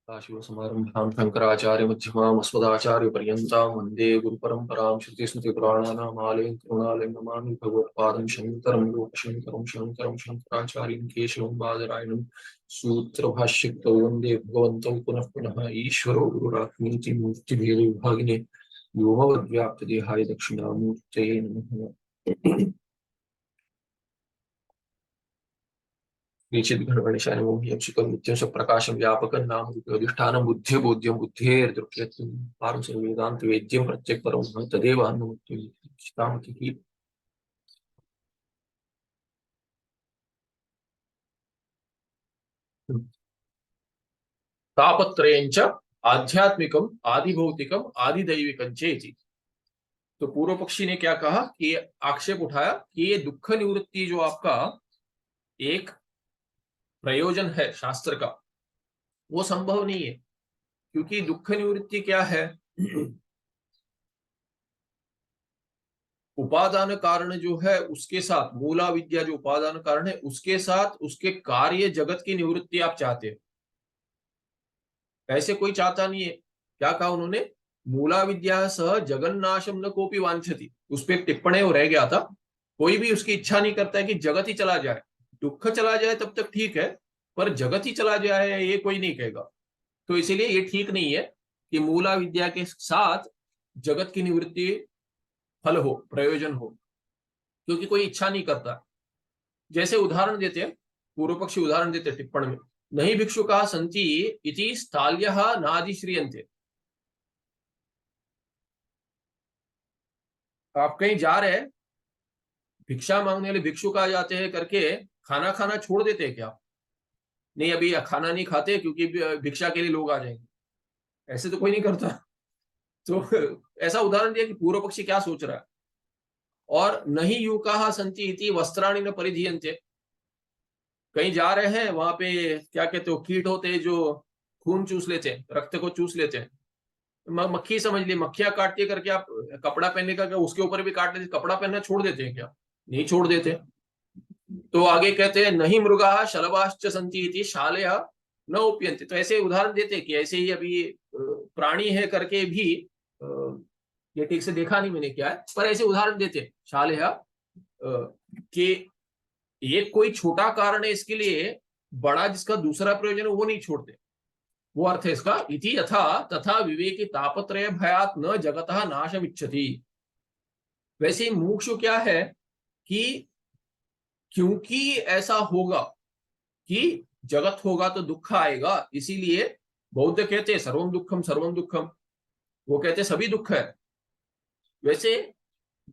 सदाशिवसमारम्भां शङ्कराचार्यमध्यमाम् अस्मदाचार्यपर्यन्तां वन्दे गुरुपरम्परां श्रुतिस्मृतिपुराणानामालयं करुणालयं नमामि भगवत्पादं शङ्करं लोकशङ्करं शङ्करं शङ्कराचार्यं केशवं बादरायणं सूत्रभाष्यकृतौ वन्दे भगवन्तौ पुनः पुनः ईश्वरो गुरुरात्मीति मूर्तिभेदविभागिने व्योमवद्व्याप्तदेहाय दक्षिणामूर्तये नमः। केचित् घटगणेशानुमोह्यं नित्यं सप्रकाशं व्यापकं नाम अधिष्ठानं बुद्धिर्बोध्यं बुद्धेर्दृक्यत्वं पारं सर्ववेदान्तवेद्यं प्रत्यक्परं तदेव हनुमत्युक्तामतिः। तापत्रयञ्च आध्यात्मिकम आदिभौतिकम आदिदैविकं चेति। तो पूर्व पक्षी ने क्या कहा कि आक्षेप उठाया कि ये दुख निवृत्ति जो आपका एक प्रयोजन है शास्त्र का, वो संभव नहीं है। क्योंकि दुख निवृत्ति क्या है? उपादान कारण जो है उसके साथ, मूला विद्या जो उपादान कारण है उसके साथ उसके कार्य जगत की निवृत्ति आप चाहते हो। ऐसे कोई चाहता नहीं है। क्या कहा उन्होंने? मूला विद्या सह जगन्नाशम न कोपी वांछति। उस पर टिप्पणी वो रह गया था। कोई भी उसकी इच्छा नहीं करता है कि जगत ही चला जाए। दुख चला जाए तब तक ठीक है, पर जगत ही चला जाए ये कोई नहीं कहेगा। तो इसीलिए ये ठीक नहीं है कि मूला विद्या के साथ जगत की निवृत्ति फल हो, प्रयोजन हो, क्योंकि कोई इच्छा नहीं करता। जैसे उदाहरण देते हैं, पूर्व पक्षी उदाहरण देते टिप्पणी में, नहीं भिक्षुका संति इति स्थाल्यः नादिश्रियन्ते। आप कहीं जा रहे हैं, भिक्षा मांगने वाले भिक्षुक आ जाते हैं करके खाना खाना छोड़ देते हैं क्या? नहीं, अभी खाना नहीं खाते क्योंकि भिक्षा के लिए लोग आ जाएंगे। ऐसे तो कोई नहीं करता। तो ऐसा उदाहरण दिया कि पूर्व पक्षी क्या सोच रहा है। और नहीं युकाः संति इति वस्त्राणि न परिधीयन्ते। कहीं जा रहे हैं, वहां पे क्या कहते हो, कीट होते हैं जो खून चूस लेते हैं, रक्त को चूस लेते हैं। मक्खी समझ ली, मक्खियां काटती करके आप कपड़ा पहनने का क्या उसके ऊपर भी काट लेते? कपड़ा पहनना छोड़ देते हैं क्या? नहीं छोड़ देते। तो आगे कहते हैं नहीं मृगा शलभाश्च संति इति शालया न उपयंते। तो ऐसे उदाहरण देते हैं कि ऐसे ही अभी प्राणी है करके भी, ये ठीक से देखा नहीं मैंने क्या है, पर ऐसे उदाहरण देते हैं शालया कि ये कोई छोटा कारण है, इसके लिए बड़ा जिसका दूसरा प्रयोजन है वो नहीं छोड़ते। वो अर्थ है इसका, इति यथा तथा विवेकी तापत्रय भयात न जगतः नाशम इच्छति। वैसे मुमुक्षु क्या है कि क्योंकि ऐसा होगा कि जगत होगा तो दुख आएगा, इसीलिए बौद्ध कहते हैं सर्वम दुखम सर्वम दुखम। वो कहते हैं सभी दुख है। वैसे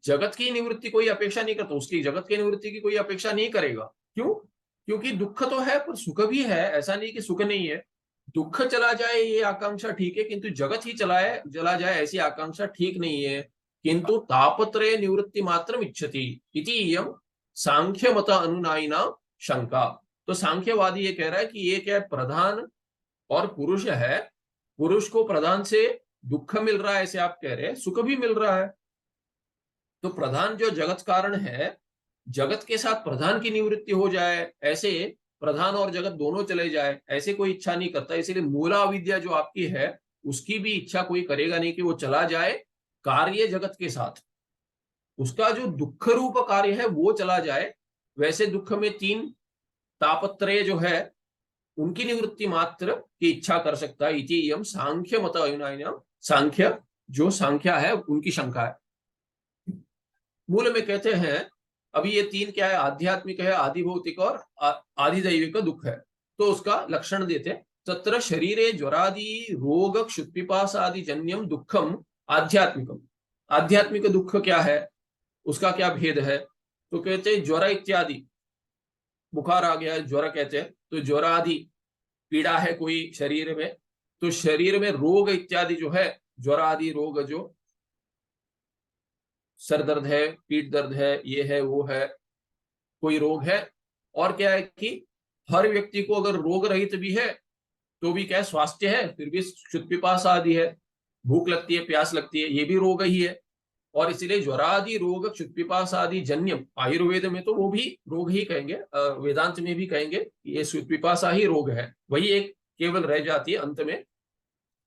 जगत की निवृत्ति कोई अपेक्षा नहीं करता, उसकी जगत की निवृत्ति की कोई अपेक्षा नहीं करेगा। क्यों? क्योंकि दुख तो है पर सुख भी है, ऐसा नहीं कि सुख नहीं है। दुख चला जाए ये आकांक्षा ठीक है, किंतु जगत ही चला जाए ऐसी आकांक्षा ठीक नहीं है। किंतु तापत्रय निवृत्ति मात्रम इच्छति इति इयं सांख्य मत अनुनायिना शंका। तो सांख्यवादी ये कह रहा है कि ये क्या है, प्रधान और पुरुष है, पुरुष को प्रधान से दुख मिल रहा है ऐसे आप कह रहे हैं, सुख भी मिल रहा है। तो प्रधान जो जगत कारण है, जगत के साथ प्रधान की निवृत्ति हो जाए, ऐसे प्रधान और जगत दोनों चले जाए, ऐसे कोई इच्छा नहीं करता। इसीलिए मूला विद्या जो आपकी है उसकी भी इच्छा कोई करेगा नहीं कि वो चला जाए कार्य जगत के साथ। उसका जो दुख रूप कार्य है वो चला जाए। वैसे दुख में तीन तापत्रय जो है उनकी निवृत्ति मात्र की इच्छा कर सकता है। इति यम सांख्य मत अनुनायिना, सांख्य जो सांख्या है उनकी शंका है। मूल में कहते हैं अभी ये तीन क्या है, आध्यात्मिक है, आदि भौतिक और आदिदैविक दुख है। तो उसका लक्षण देते, तत्र शरीरे ज्वरादि रोग क्षुत्पिपास आदि जन्यम दुखम आध्यात्मिकम। आध्यात्मिक दुख क्या है, उसका क्या भेद है? तो कहते हैं ज्वर इत्यादि, बुखार आ गया ज्वर कहते हैं, तो ज्वर आदि पीड़ा है कोई शरीर में, तो शरीर में रोग इत्यादि जो है, ज्वर आदि रोग जो सर दर्द है, पीठ दर्द है, ये है वो है, कोई रोग है। और क्या है कि हर व्यक्ति को अगर रोग रहित भी है तो भी क्या है, स्वास्थ्य है, फिर भी क्षुत पिपास आदि है, भूख लगती है, प्यास लगती है, ये भी रोग ही है। और इसलिए ज्वरादि रोग क्षुत पिपास आदि जन्यम, आयुर्वेद में तो वो भी रोग ही कहेंगे, वेदांत में भी कहेंगे ये क्षुत पिपासा ही रोग है। वही एक केवल रह जाती है अंत में।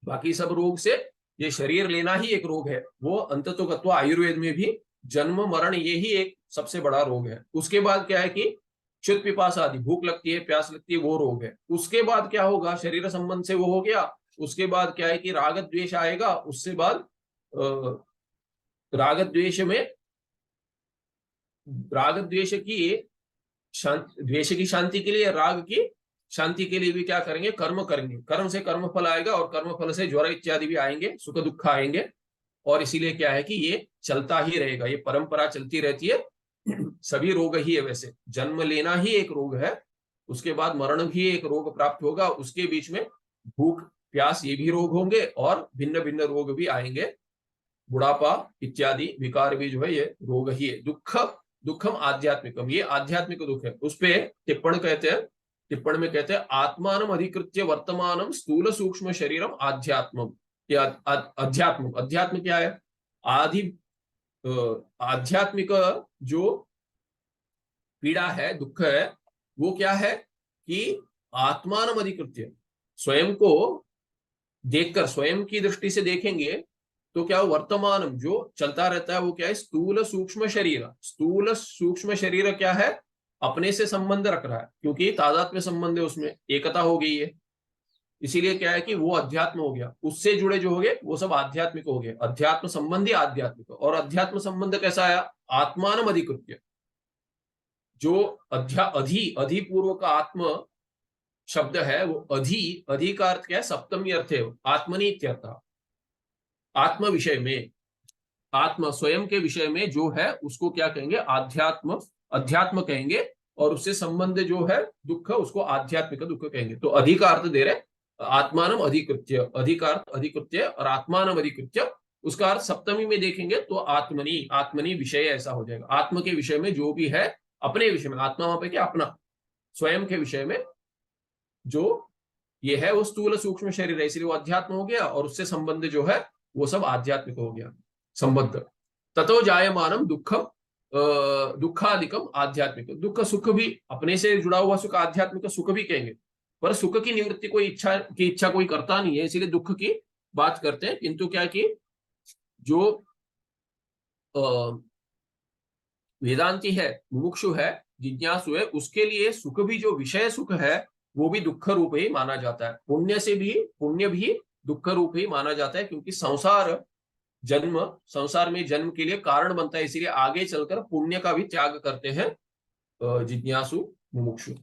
बाकी सब रोग से ये शरीर लेना ही एक रोग है। वो अंततोगत्वा आयुर्वेद में भी जन्म मरण ये ही एक सबसे बड़ा रोग है। उसके बाद क्या है कि क्षुत पिपासा आदि, भूख लगती है, प्यास लगती है, वो रोग है। उसके बाद क्या होगा, शरीर संबंध से वो हो गया। उसके बाद क्या है कि राग द्वेष आएगा। उससे बाद राग द्वेष में, राग द्वेष की द्वेष की शांति के लिए, राग की शांति के लिए भी क्या करेंगे, कर्म करेंगे। कर्म से कर्म फल आएगा और कर्म फल से ज्वर इत्यादि भी आएंगे, सुख दुख आएंगे। और इसीलिए क्या है कि ये चलता ही रहेगा, ये परंपरा चलती रहती है। सभी रोग ही है, वैसे जन्म लेना ही एक रोग है, उसके बाद मरण भी एक रोग प्राप्त होगा, उसके बीच में भूख प्यास ये भी रोग होंगे, और भिन्न भिन्न रोग भी आएंगे। बुढ़ापा इत्यादि विकार भी जो है ये रोग ही है। दुख दुखम आध्यात्मिकम, ये आध्यात्मिक दुख है। उस पे टिप्पण कहते हैं, टिप्पण में कहते हैं आत्मानम अधिकृत्य वर्तमानम स्थूल सूक्ष्म शरीरम आध्यात्मम। ये अध्यात्म, अध्यात्म क्या है, आदि आध्यात्मिक जो पीड़ा है, दुख है, वो क्या है कि आत्मानम अधिकृत्य, स्वयं को देखकर, स्वयं की दृष्टि से देखेंगे तो क्या वर्तमान जो चलता रहता है वो क्या है, स्थूल सूक्ष्म शरीर। स्थूल सूक्ष्म शरीर क्या है, अपने से संबंध रख रहा है, क्योंकि तादात्म्य संबंध है, उसमें एकता हो गई है। इसीलिए क्या है कि वो अध्यात्म हो गया, उससे जुड़े जो हो गए वो सब आध्यात्मिक हो गए। अध्यात्म संबंधी आध्यात्मिक, और अध्यात्म संबंध कैसा आया, आत्मान अधिकृत्य। जो अधिपूर्व का आत्म शब्द है, वो अधि का अर्थ क्या है, सप्तमी अर्थ है आत्मनि इत्यर्थ। आत्म विषय में, आत्म स्वयं के विषय में जो है उसको क्या कहेंगे, आध्यात्म, अध्यात्म कहेंगे। और उससे संबंध जो है दुख, उसको आध्यात्मिक दुख कहेंगे। तो अधिकार दे रहे, आत्मानम अधिकृत्य, अधिकार अधिकृत्य और आत्मानम अधिकृत्य, उसका अर्थ सप्तमी में देखेंगे तो आत्मनि, आत्मनि विषय ऐसा हो जाएगा। आत्म के विषय में जो भी है, अपने विषय में, आत्मा वहां पे क्या, अपना, स्वयं के विषय में जो ये है वो स्थूल सूक्ष्म शरीर है, इसलिए वो अध्यात्म हो गया, और उससे संबंध जो है वो सब आध्यात्मिक हो गया संबंध। ततो जायमानम दुखम दुखादिकम आध्यात्मिक, दुख सुख भी अपने से जुड़ा हुआ सुख आध्यात्मिक सुख भी कहेंगे। पर सुख की निवृत्ति कोई इच्छा कोई करता नहीं है, इसीलिए दुख की बात करते हैं। किंतु क्या कि जो वेदांती है, मुमुक्षु है, जिज्ञासु है, उसके लिए सुख भी, जो विषय सुख है, वो भी दुख रूप ही माना जाता है। पुण्य भी दुख रूप ही माना जाता है, क्योंकि संसार में जन्म के लिए कारण बनता है। इसीलिए आगे चलकर पुण्य का भी त्याग करते हैं जिज्ञासु मुमुक्षु।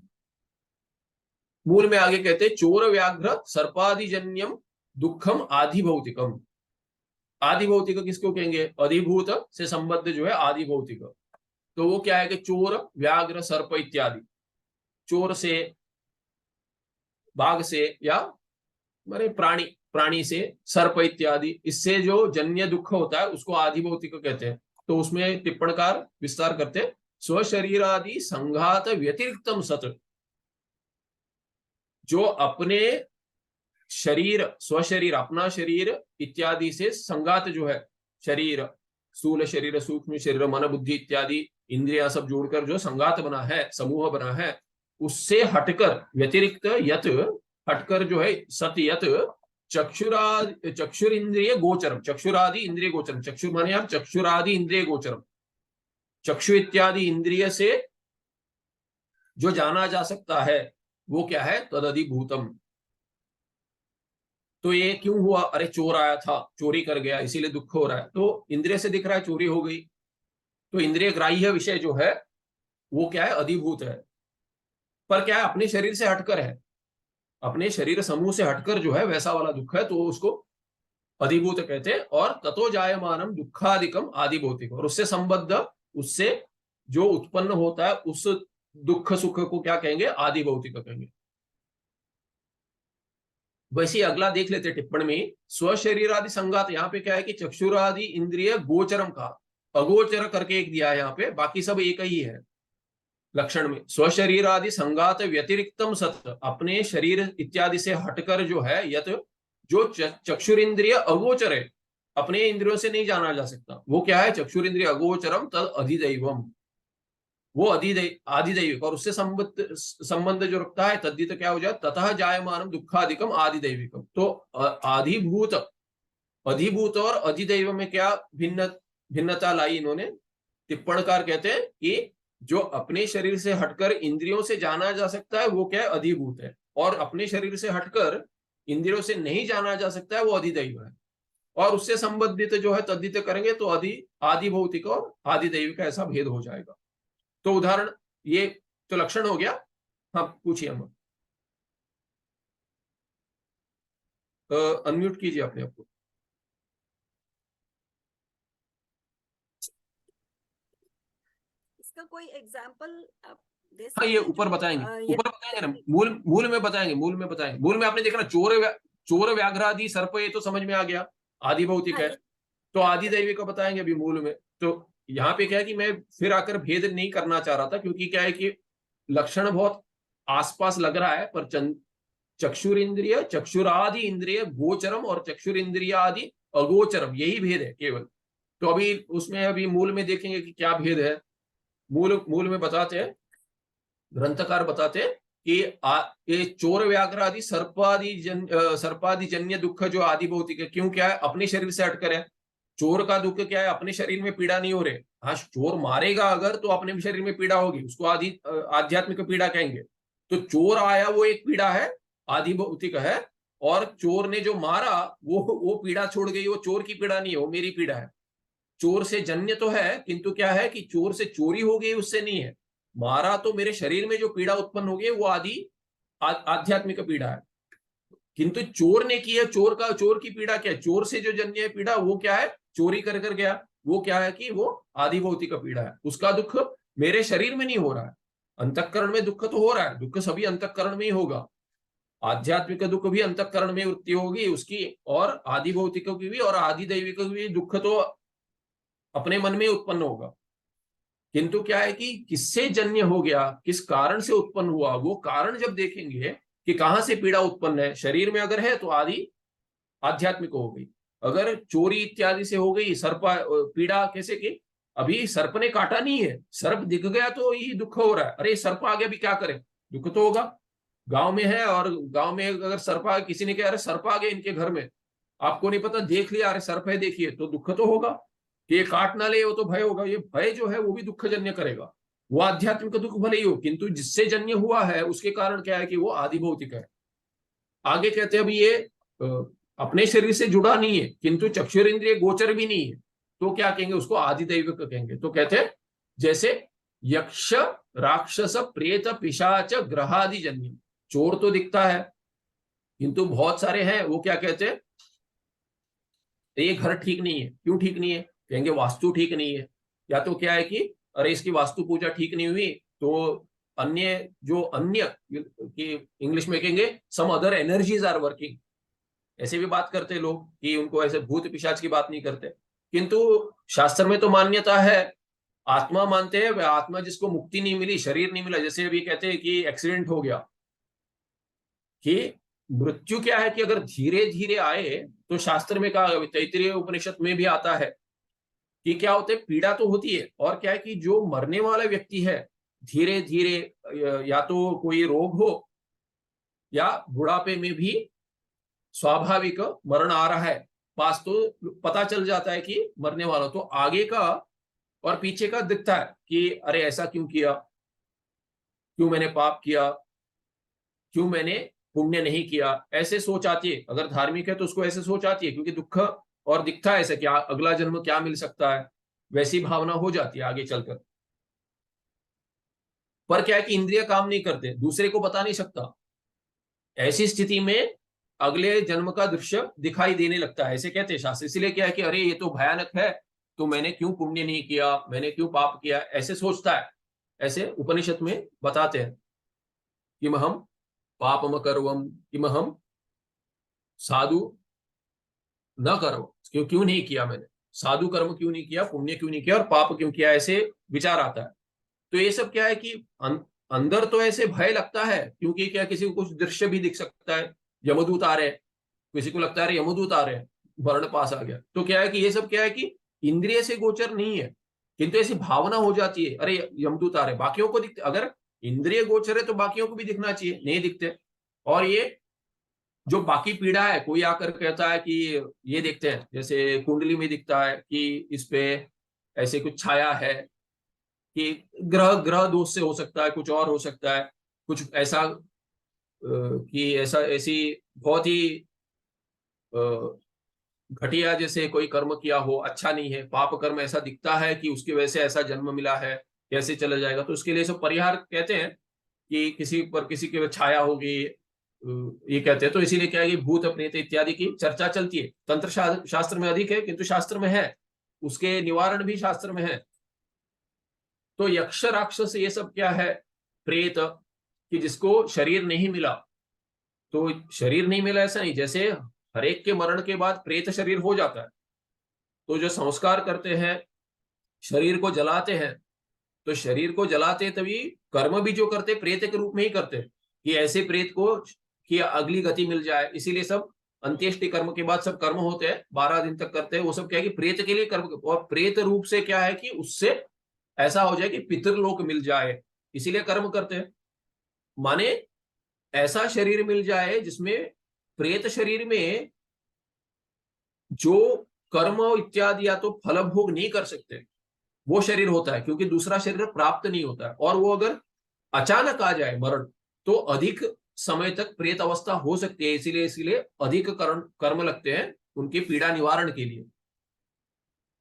मूल में आगे कहते हैं चोर व्याघ्र सर्पादिजन्यम दुखम आधिभौतिकम। आधिभौतिक किसको कहेंगे, अधिभूत से संबद्ध जो है आधिभौतिक। तो वो क्या है कि चोर व्याघ्र सर्प इत्यादि, चोर से, बाघ से, या माने प्राणी से, सर्प इत्यादि, इससे जो जन्य दुख होता है उसको आधिभौतिक कहते हैं। तो उसमें टिप्पणकार विस्तार करते हैं, स्वशरीरादि संघात व्यतिरिक्तम सत, जो अपने शरीर, स्वशरीर, अपना शरीर इत्यादि से संघात जो है, शरीर, स्थूल शरीर, सूक्ष्म शरीर, मन बुद्धि इत्यादि इंद्रिया सब जोड़कर जो संघात बना है, समूह बना है, उससे हटकर, व्यतिरिक्त यत, हटकर जो है, सत यत चक्षुरिंद्रिय गोचरम, चक्षुरादि इंद्रिय गोचरम, चक्षु माने आप चक्षुरादि इंद्रिय गोचरम, चक्षु इत्यादि इंद्रिय से जो जाना जा सकता है वो क्या है, तदधिभूतम। तो ये क्यों हुआ, अरे चोर आया था, चोरी कर गया, इसीलिए दुख हो रहा है। तो इंद्रिय से दिख रहा है, चोरी हो गई, तो इंद्रिय ग्राह्य विषय जो है वो क्या है, अधिभूत है। पर क्या है, अपने शरीर से हटकर है, अपने शरीर समूह से हटकर जो है वैसा वाला दुख है, तो उसको अधिभूत कहते हैं। और ततो जायमानम दुखादिकम आदिभौतिक, और उससे संबद्ध, उससे जो उत्पन्न होता है उस दुख सुख को क्या कहेंगे, आदिभौतिक कहेंगे। वैसे अगला देख लेते टिप्पणी में, स्वशरीर आदि संगात, यहाँ पे क्या है कि चक्षुरादि इंद्रिय गोचरम का, अगोचर करके एक दिया है यहाँ पे, बाकी सब एक ही है लक्षण में। स्वशरीर आदि संगात व्यतिरिक्तम सत्य, अपने शरीर इत्यादि से हटकर जो है, यत जो चक्षुरिंद्रिय अगोचर है, अपने इंद्रियों से नहीं जाना जा सकता, वो क्या है, चक्षुरिंद्रिय अगोचरम तद अधिदैवम। वो आदिदैविक, और उससे संबंध जो रखता है तद्धित क्या हो जाए, ततः जायमानम दुखाधिकम आदिदैविकम। तो आधिभूत, अधिभूत और अधिदैव में क्या भिन्नता लाई इन्होंने। टिप्पणकार कहते हैं कि जो अपने शरीर से हटकर इंद्रियों से जाना जा सकता है वो क्या है, अधिभूत है, और अपने शरीर से हटकर इंद्रियों से नहीं जाना जा सकता है वो अधिदैव है। और उससे संबंधित जो है तद्धित करेंगे तो आदि भौतिक और आदिदैविक का ऐसा भेद हो जाएगा। तो उदाहरण, ये तो लक्षण हो गया। हाँ पूछिए, हम अनम्यूट कीजिए अपने आप को। इसका कोई एग्जांपल आप दे हाँ सकते ये हैं ऊपर जो बताएंगे, ये ऊपर बताएंगे ना, मूल में बताएंगे, मूल में बताएंगे। मूल में आपने देखा ना, चोर व्याघ्रादि सर्प, ये तो समझ में आ गया, आदि भौतिक हाँ है। तो आदि दैवी का बताएंगे अभी मूल में। तो यहाँ पे क्या है कि मैं फिर आकर भेद नहीं करना चाह रहा था, क्योंकि क्या है कि लक्षण बहुत आसपास लग रहा है, पर चक्षुर इंद्रिय, चक्षुरादि इंद्रिय गोचरम और चक्षुर इंद्रिय आदि अगोचरम, यही भेद है केवल। तो अभी उसमें अभी मूल में देखेंगे कि क्या भेद है। मूल में बताते हैं, ग्रंथकार बताते हैं कि ये चोर व्याघ्र आदि सर्पादि जन्य दुख जो आदि भौतिक है, क्यों, क्या है, अपने शरीर से हटकर है। चोर का दुख क्या है, अपने शरीर में पीड़ा नहीं हो रहे। हाँ चोर मारेगा अगर तो अपने शरीर में पीड़ा होगी, उसको आध्यात्मिक पीड़ा कहेंगे। तो चोर आया वो एक पीड़ा है, आदि भौतिक है। और चोर ने जो मारा वो पीड़ा छोड़ गई, वो चोर की पीड़ा नहीं है, वो मेरी पीड़ा है। चोर से जन्य तो है, किंतु क्या है कि चोर से चोरी हो गई उससे नहीं है। मारा तो मेरे शरीर में जो पीड़ा उत्पन्न हो गई वो आध्यात्मिक पीड़ा है। किंतु चोर ने की है, चोर की पीड़ा क्या है, चोर से जो जन्य है पीड़ा वो क्या है, चोरी कर कर गया, वो क्या है कि वो आदि भौतिक पीड़ा है। उसका दुख मेरे शरीर में नहीं हो रहा है। अंतःकरण में दुख तो हो रहा है, दुख सभी अंतःकरण में ही होगा। आध्यात्मिक दुख भी अंतःकरण में वृत्ति होगी उसकी, और आदि भौतिक की भी और आदि दैविक की भी दुख तो अपने मन में उत्पन्न होगा। किंतु क्या है कि किससे जन्य हो गया, किस कारण से उत्पन्न हुआ, वो कारण जब देखेंगे कि कहां से पीड़ा उत्पन्न है, शरीर में अगर है तो आदि आध्यात्मिक हो गई। अगर चोरी इत्यादि से हो गई, सर्प पीड़ा कैसे की, अभी सर्प ने काटा नहीं है, सर्प दिख गया तो यही दुख हो रहा है। अरे सर्प आ गया भी क्या करे, दुख तो होगा। गांव में है और गांव में अगर सर्प आ, किसी ने कहा अरे सर्प आ गया इनके घर में, आपको नहीं पता, देख लिया अरे सर्प है देखिए, तो दुख तो होगा कि ये काट ना ले, वो तो भय होगा। ये भय जो है वो भी दुख जन्य करेगा। वो आध्यात्मिक दुख भले ही हो, किंतु जिससे जन्य हुआ है उसके कारण क्या है कि वो आदि भौतिक है। आगे कहते हैं अभी ये अपने शरीर से जुड़ा नहीं है, किंतु चक्षुर इंद्रिय गोचर भी नहीं है, तो क्या कहेंगे, उसको आदिदैविक कहेंगे। तो कहते हैं जैसे यक्ष, राक्षस, प्रेत, पिशाच, ग्रहादि जन्य। चोर तो दिखता है किंतु बहुत सारे हैं, वो क्या कहते हैं, ये घर ठीक नहीं है। क्यों ठीक नहीं है, कहेंगे वास्तु ठीक नहीं है, या तो क्या है कि अरे इसकी वास्तु पूजा ठीक नहीं हुई, तो अन्य कि इंग्लिश में कहेंगे some other energies are working. ऐसे भी बात करते हैं लोग कि उनको ऐसे भूत पिशाच की बात नहीं करते, किंतु शास्त्र में तो मान्यता है, आत्मा मानते हैं। वह आत्मा जिसको मुक्ति नहीं मिली, शरीर नहीं मिला, जैसे अभी कहते हैं कि एक्सीडेंट हो गया, कि मृत्यु क्या है कि अगर धीरे धीरे आए, तो शास्त्र में कहा, तैत्तिरीय उपनिषद में भी आता है कि क्या होते हैं, पीड़ा तो होती है, और क्या है कि जो मरने वाला व्यक्ति है धीरे धीरे, या तो कोई रोग हो या बुढ़ापे में भी स्वाभाविक मरण आ रहा है पास, तो पता चल जाता है कि मरने वाला, तो आगे का और पीछे का दिखता है कि अरे ऐसा क्यों किया, क्यों मैंने पाप किया, क्यों मैंने पुण्य नहीं किया, ऐसे सोच आती है। अगर धार्मिक है तो उसको ऐसे सोच आती है, क्योंकि दुख और दिखता है ऐसे क्या अगला जन्म क्या मिल सकता है, वैसी भावना हो जाती है आगे चलकर। पर क्या है कि इंद्रिय काम नहीं करते, दूसरे को बता नहीं सकता। ऐसी स्थिति में अगले जन्म का दृश्य दिखाई देने लगता है, ऐसे कहते हैं शास्त्र। इसलिए क्या है कि अरे ये तो भयानक है, तो मैंने क्यों पुण्य नहीं किया, मैंने क्यों पाप किया, ऐसे सोचता है। ऐसे उपनिषद में बताते हैं कि हम पापम कर्वम, कि हम साधु न करो, क्यों क्यों नहीं किया मैंने, साधु कर्म क्यों नहीं किया, पुण्य क्यों नहीं किया, और पाप क्यों किया, ऐसे विचार आता है। तो ये सब क्या है कि अंदर तो ऐसे भय लगता है, क्योंकि क्या किसी को कुछ दृश्य भी दिख सकता है, यमदूत आ रहे हैं, किसी को लगता है यमदूत आ रहे हैं, मरण पास आ गया, तो क्या है कि ये सब क्या है कि इंद्रिय से गोचर नहीं है, किंतु ऐसी भावना हो जाती है, अरे यमदूत आ रहे, बाकियों को दिखते, अगर इंद्रिय गोचर है तो बाकियों को भी दिखना चाहिए, नहीं दिखते। और ये जो बाकी पीड़ा है, कोई आकर कहता है कि ये देखते हैं, जैसे कुंडली में दिखता है कि इस पे ऐसे कुछ छाया है, कि ग्रह ग्रह दोष से हो सकता है, कुछ और हो सकता है, कुछ ऐसा कि ऐसा ऐसी बहुत ही घटिया जैसे कोई कर्म किया हो, अच्छा नहीं है, पाप कर्म ऐसा दिखता है कि उसकी वजह से ऐसा जन्म मिला है, कैसे चला जाएगा। तो उसके लिए सब परिहार कहते हैं कि किसी पर किसी की छाया होगी, ये कहते हैं। तो इसीलिए क्या है कि भूत प्रेत इत्यादि की चर्चा चलती है, तंत्र शास्त्र में अधिक है, किंतु शास्त्र में है, उसके निवारण भी शास्त्र में है। तो यक्ष राक्षस ये सब क्या है, प्रेत, कि जिसको शरीर नहीं मिला। तो शरीर नहीं मिला ऐसा नहीं, जैसे हरेक के मरण के बाद प्रेत शरीर हो जाता है, तो जो संस्कार करते हैं, शरीर को जलाते हैं, तो शरीर को जलाते तभी कर्म भी जो करते प्रेत के रूप में ही करते, कि ऐसे प्रेत को कि अगली गति मिल जाए। इसीलिए सब अंत्येष्टि कर्म के बाद सब कर्म होते हैं, 12 दिन तक करते हैं, वो सब क्या है कि प्रेत के लिए कर्म, और प्रेत रूप से क्या है कि उससे ऐसा हो जाए कि पितृलोक मिल जाए, इसीलिए कर्म करते हैं। माने ऐसा शरीर मिल जाए जिसमें, प्रेत शरीर में जो कर्म इत्यादि या तो फल भोग नहीं कर सकते, वो शरीर होता है, क्योंकि दूसरा शरीर प्राप्त नहीं होता है। और वो अगर अचानक आ जाए मरण, तो अधिक समय तक प्रेत अवस्था हो सकती है, इसीलिए इसीलिए अधिक कर्म लगते हैं उनकी पीड़ा निवारण के लिए।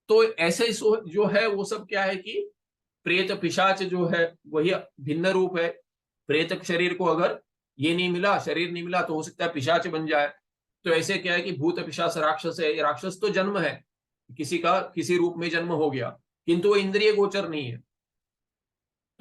तो ऐसे जो है वो सब क्या है कि प्रेत पिशाच जो है वही भिन्न रूप है। प्रेत शरीर को अगर ये नहीं मिला, शरीर नहीं मिला, तो हो सकता है पिशाच बन जाए। तो ऐसे क्या है कि भूत पिशाच राक्षस है, राक्षस तो जन्म है, किसी का किसी रूप में जन्म हो गया, किंतु वो इंद्रिय गोचर नहीं है।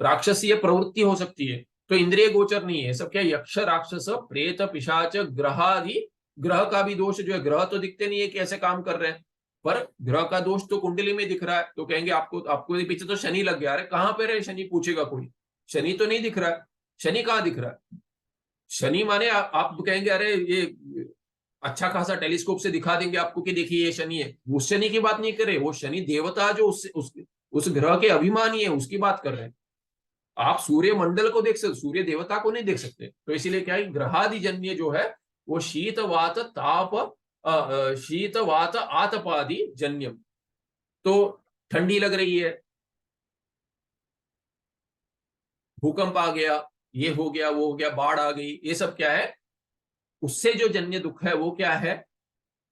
राक्षसीय प्रवृत्ति हो सकती है, तो इंद्रिय गोचर नहीं है। सब क्या, यक्ष राक्षस प्रेत पिशाच ग्रहादि, ग्रह का भी दोष जो है, ग्रह तो दिखते नहीं है कि ऐसे काम कर रहे हैं, पर ग्रह का दोष तो कुंडली में दिख रहा है। तो कहेंगे आपको आपको पीछे तो शनि लग गया, अरे कहां पे रहे शनि, पूछेगा कोई, शनि तो नहीं दिख रहा है। शनि कहाँ दिख रहा है? शनि माने आप कहेंगे अरे ये अच्छा खासा टेलीस्कोप से दिखा देंगे आपको कि देखिए ये शनि है, उस शनि की बात नहीं कर रहे, वो शनि देवता जो उस ग्रह के अभिमानी है उसकी बात कर रहे हैं। आप सूर्य मंडल को देख सकते, सूर्य देवता को नहीं देख सकते। तो इसीलिए क्या है, ग्रहादि जन्य जो है वो शीत वात ताप, शीत वात आतपादि जन्यम। तो ठंडी लग रही है, भूकंप आ गया, ये हो गया, वो हो गया, बाढ़ आ गई, ये सब क्या है, उससे जो जन्य दुख है वो क्या है,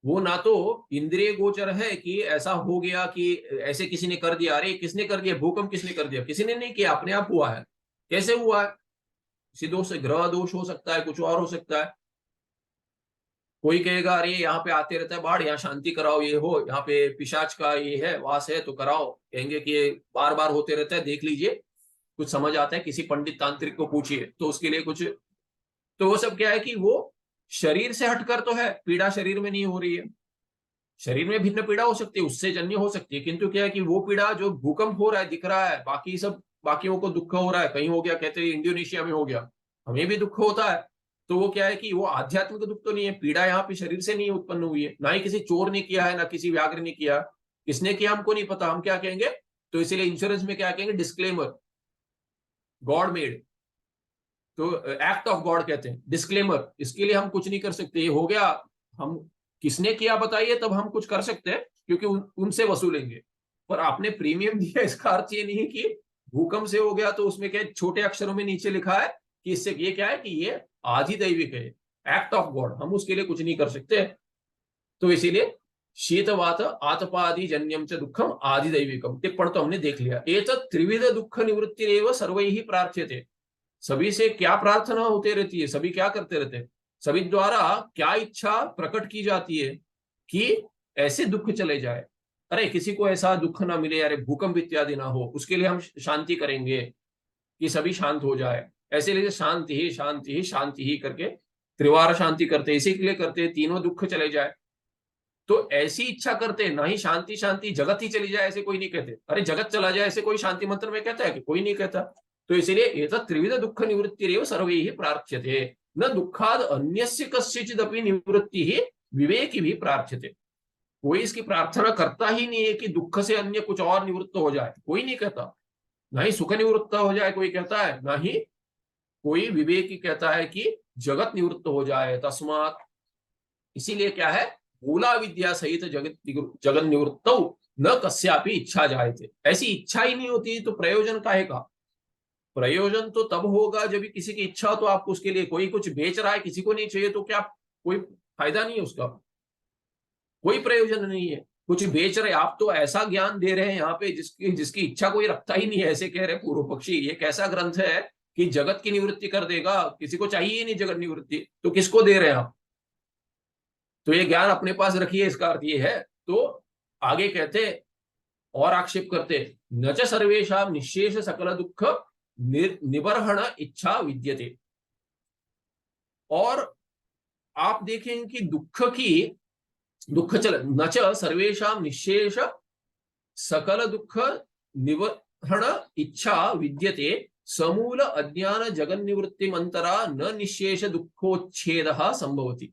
वो ना तो इंद्रिय गोचर है कि ऐसा हो गया कि ऐसे किसी ने कर दिया, अरे किसने कर दिया, भूकंप किसने कर दिया, किसी ने नहीं किया, अपने आप हुआ है। कैसे हुआ है? किसी दोष से, ग्रह दोष हो सकता है, कुछ और हो सकता है। कोई कहेगा अरे यहाँ पे आते रहता है बाढ़, यहाँ शांति कराओ, ये हो, यहाँ पे पिशाच का ये है वास है तो कराओ। कहेंगे कि ये बार बार होते रहता है, देख लीजिए, कुछ समझ आता है, किसी पंडित तांत्रिक को पूछिए तो उसके लिए कुछ। तो वो सब क्या है कि वो शरीर से हटकर तो है, पीड़ा शरीर में नहीं हो रही है। शरीर में भिन्न पीड़ा हो सकती है, उससे जन्य हो सकती है, किंतु क्या है कि वो पीड़ा जो भूकंप हो रहा है दिख रहा है, बाकी सब बाकियों को दुख हो रहा है, कहीं हो गया, कहते हैं इंडोनेशिया में हो गया, हमें भी दुख होता है। तो वो क्या है कि वो आध्यात्मिक दुख तो नहीं है, पीड़ा यहाँ पे शरीर से नहीं उत्पन्न हुई है, ना ही किसी चोर ने किया है, ना किसी व्याघ्र ने किया, किसने किया हमको नहीं पता, हम क्या कहेंगे। तो इसीलिए इंश्योरेंस में क्या कहेंगे, डिस्क्लेमर, गॉड मेड, तो एक्ट ऑफ गॉड कहते हैं, डिस्क्लेमर, इसके लिए हम कुछ नहीं कर सकते, ये हो गया, हम किसने किया बताइए तब हम कुछ कर सकते हैं, क्योंकि उनसे वसूलेंगे। पर आपने प्रीमियम दिया, इसका अर्थ ये नहीं कि भूकंप से हो गया तो उसमें क्या छोटे अक्षरों में नीचे लिखा है कि इससे ये क्या है कि ये आधिदैविक है, एक्ट ऑफ गॉड, हम उसके लिए कुछ नहीं कर सकते। तो इसीलिए शीतवात आतपादि जन्यम च दुखम आधिदैविकम, टिप्पण तो हमने देख लिया। एतत् त्रिविध दुख निवृत्तिरेव सर्वैः प्रार्थ्यते, सभी से क्या प्रार्थना होते रहती है, सभी क्या करते रहते हैं, सभी द्वारा क्या इच्छा प्रकट की जाती है कि ऐसे दुख चले जाए, अरे किसी को ऐसा दुख ना मिले, अरे भूकंप इत्यादि ना हो, उसके लिए हम शांति करेंगे कि सभी शांत हो जाए। ऐसे लिए शांति ही शांति ही शांति ही करके त्रिवार शांति करते, इसी के लिए करते, तीनों दुख चले जाए। तो ऐसी इच्छा करते, ना ही शांति शांति जगत ही चली जाए ऐसे कोई नहीं कहते, अरे जगत चला जाए ऐसे कोई शांति मंत्र में कहता है कि कोई नहीं कहता। तो इसलिए एतत् त्रिविध दुख निवृत्तिरेव सर्वैः प्रार्थ्यते, न दुःखाद अन्यस्य कस्यचिदपि निवृत्तिः विवेकिभिः प्रार्थ्यते। कोई इसकी प्रार्थना करता ही नहीं है कि दुख से अन्य कुछ और निवृत्त हो जाए, कोई नहीं कहता। ना ही सुख निवृत्त हो जाए कोई कहता है, ना ही कोई विवेकी कहता है कि जगत निवृत्त हो जाए। तस्मात, इसीलिए क्या है, मूला विद्या सहित जगत जगत निवृत्त न कस्यापि इच्छा जायते। ऐसी इच्छा ही नहीं होती तो प्रयोजन काहे का? प्रयोजन तो तब होगा जब भी किसी की इच्छा हो, तो आप उसके लिए, कोई कुछ बेच रहा है किसी को नहीं चाहिए तो क्या कोई फायदा नहीं है उसका, कोई प्रयोजन नहीं है। कुछ बेच रहे आप तो ऐसा ज्ञान दे रहे हैं यहाँ पे जिसकी जिसकी इच्छा कोई रखता ही नहीं है, ऐसे कह रहे पूर्व पक्षी। ये कैसा ग्रंथ है कि जगत की निवृत्ति कर देगा, किसी को चाहिए ही नहीं जगत निवृत्ति, तो किसको दे रहे हैं आप? तो ये ज्ञान अपने पास रखिए, इसका अर्थ ये है। तो आगे कहते और आक्षेप करते, न च सर्वेषां निःशेष सकल दुख निबर्हण इच्छा विद्यते। और आप देखें कि दुख चल न च सर्वेषां निःशेष सकल दुख निबर्हण इच्छा विद्यते समूल अज्ञान जगन निवृत्ति मंतरा न निःशेष दुखोच्छेद संभवति।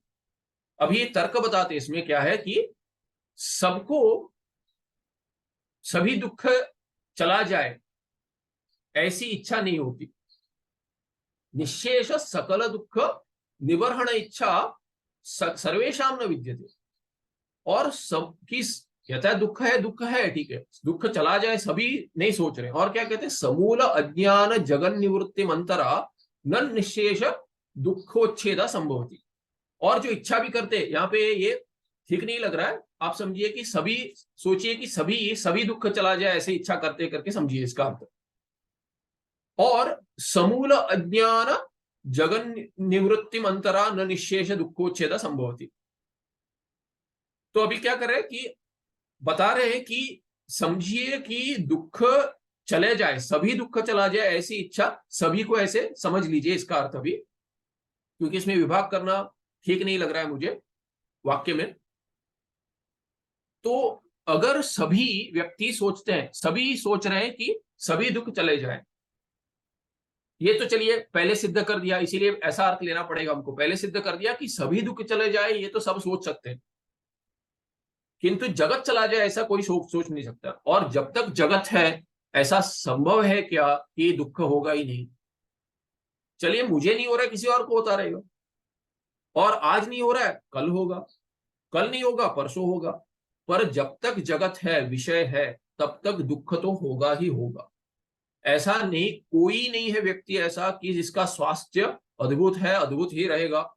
अभी तर्क बताते इसमें क्या है कि सबको सभी दुख चला जाए ऐसी इच्छा नहीं होती। निःशेष सकल दुख निबर्हण इच्छा सर्वेशा न विद्यते। और सबकी कहता है दुख है ठीक है, दुख चला जाए सभी नहीं सोच रहे। और क्या कहते हैं, समूल अज्ञान जगन निवृत्ति मंतरा न निःशेष दुखोच्छेद संभवती। और जो इच्छा भी करते, यहाँ पे ये ठीक नहीं लग रहा है, आप समझिए कि सभी, सोचिए कि सभी दुख चला जाए ऐसे इच्छा करते करके समझिए इसका अर्थ। और समूल अज्ञान जगन निवृत्ति मंतरा न निःशेष दुखोच्छेद संभवती। तो अभी क्या कर रहे हैं कि बता रहे हैं कि समझिए कि दुख चले जाए, सभी दुख चला जाए ऐसी इच्छा, सभी को ऐसे समझ लीजिए इसका अर्थ अभी, क्योंकि इसमें विभाग करना ठीक नहीं लग रहा है मुझे वाक्य में। तो अगर सभी व्यक्ति सोचते हैं, सभी सोच रहे हैं कि सभी दुख चले जाए, ये तो चलिए पहले सिद्ध कर दिया, इसीलिए ऐसा अर्थ लेना पड़ेगा हमको। पहले सिद्ध कर दिया कि सभी दुख चले जाए, ये तो सब सोच सकते हैं, किंतु जगत चला जाए ऐसा कोई सोच नहीं सकता। और जब तक जगत है ऐसा संभव है क्या कि दुख होगा ही नहीं? चलिए मुझे नहीं हो रहा है, किसी और को होता रहेगा, और आज नहीं हो रहा है कल होगा, कल नहीं होगा परसों होगा। पर जब तक जगत है, विषय है, तब तक दुख तो होगा ही होगा। ऐसा नहीं, कोई नहीं है व्यक्ति ऐसा कि जिसका स्वास्थ्य अद्भुत है, अद्भुत ही रहेगा,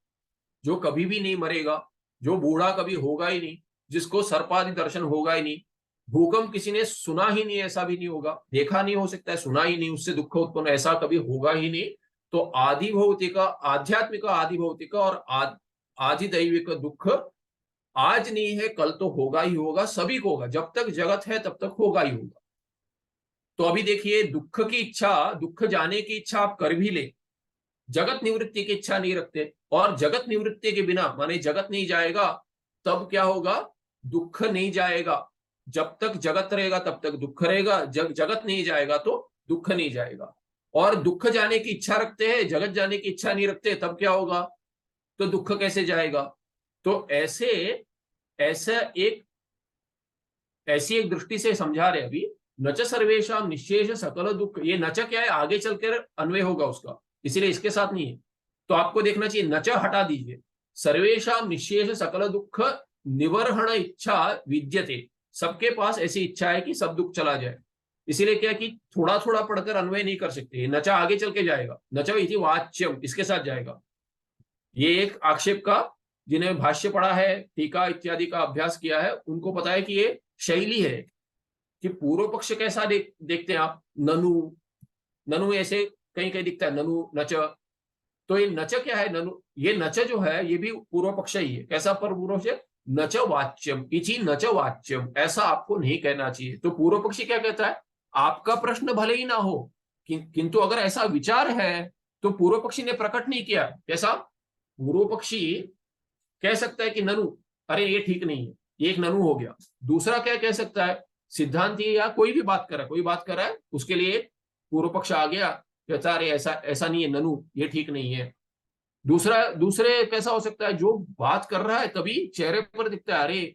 जो कभी भी नहीं मरेगा, जो बूढ़ा कभी होगा ही नहीं, जिसको सर्पादि दर्शन होगा ही नहीं, भूकंप किसी ने सुना ही नहीं ऐसा भी नहीं होगा, देखा नहीं हो सकता है, सुना ही नहीं, उससे दुख उत्पन्न ऐसा कभी होगा ही नहीं। तो आदि भौतिक, आध्यात्मिक, आदि भौतिक और आदि दैविक दुख आज नहीं है कल तो होगा ही होगा, सभी को होगा। जब तक जगत है तब तक होगा ही होगा। तो अभी देखिए, दुख की इच्छा, दुख जाने की इच्छा आप कर भी ले, जगत निवृत्ति की इच्छा नहीं रखते। और जगत निवृत्ति के बिना, माने जगत नहीं जाएगा तब क्या होगा, दुख नहीं जाएगा। जब तक जगत रहेगा तब तक दुख रहेगा, जब जगत नहीं जाएगा तो दुख नहीं जाएगा। और दुख जाने की इच्छा रखते हैं, जगत जाने की इच्छा नहीं रखते, तब क्या होगा, तो दुख कैसे जाएगा? तो ऐसी एक दृष्टि से समझा रहे अभी, नच सर्वेशा निःशेष सकल दुख। ये नच क्या है, आगे चलकर अन्वय होगा उसका, इसीलिए इसके साथ नहीं है। तो आपको देखना चाहिए, नच हटा दीजिए, सर्वेशा निःशेष सकल दुख निवर्हण इच्छा विद्यते। सबके पास ऐसी इच्छा है कि सब दुख चला जाए। इसीलिए क्या कि थोड़ा थोड़ा पढ़कर अन्वय नहीं कर सकते, नचा आगे चल के जाएगा, नच इति वाच्यम इसके साथ जाएगा। ये एक आक्षेप का, जिन्हें भाष्य पढ़ा है, टीका इत्यादि का अभ्यास किया है, उनको पता है कि ये शैली है कि पूर्व पक्ष कैसा देखते हैं आप। ननु ऐसे कहीं कहीं दिखता है, ननु नच। तो ये नच क्या है, ननु, ये नच जो है ये भी पूर्व पक्ष ही है। कैसा पर पूर्व पक्ष, नच वाच्यम इति नच वाच्यम, ऐसा आपको नहीं कहना चाहिए। तो पूर्व पक्षी क्या कहता है, आपका प्रश्न भले ही ना हो, किंतु अगर ऐसा विचार है तो पूर्व पक्षी ने प्रकट नहीं किया। कैसा, पूर्व पक्षी कह सकता है कि ननु, अरे ये ठीक नहीं है, ये एक ननु हो गया। दूसरा क्या कह सकता है, सिद्धांति या कोई भी बात कर रहा है, कोई बात कर रहा है, उसके लिए पूर्व पक्ष आ गया, कहता अरे ऐसा नहीं है ननु, ये ठीक नहीं है। दूसरे कैसा हो सकता है, जो बात कर रहा है तभी चेहरे पर दिखता है अरे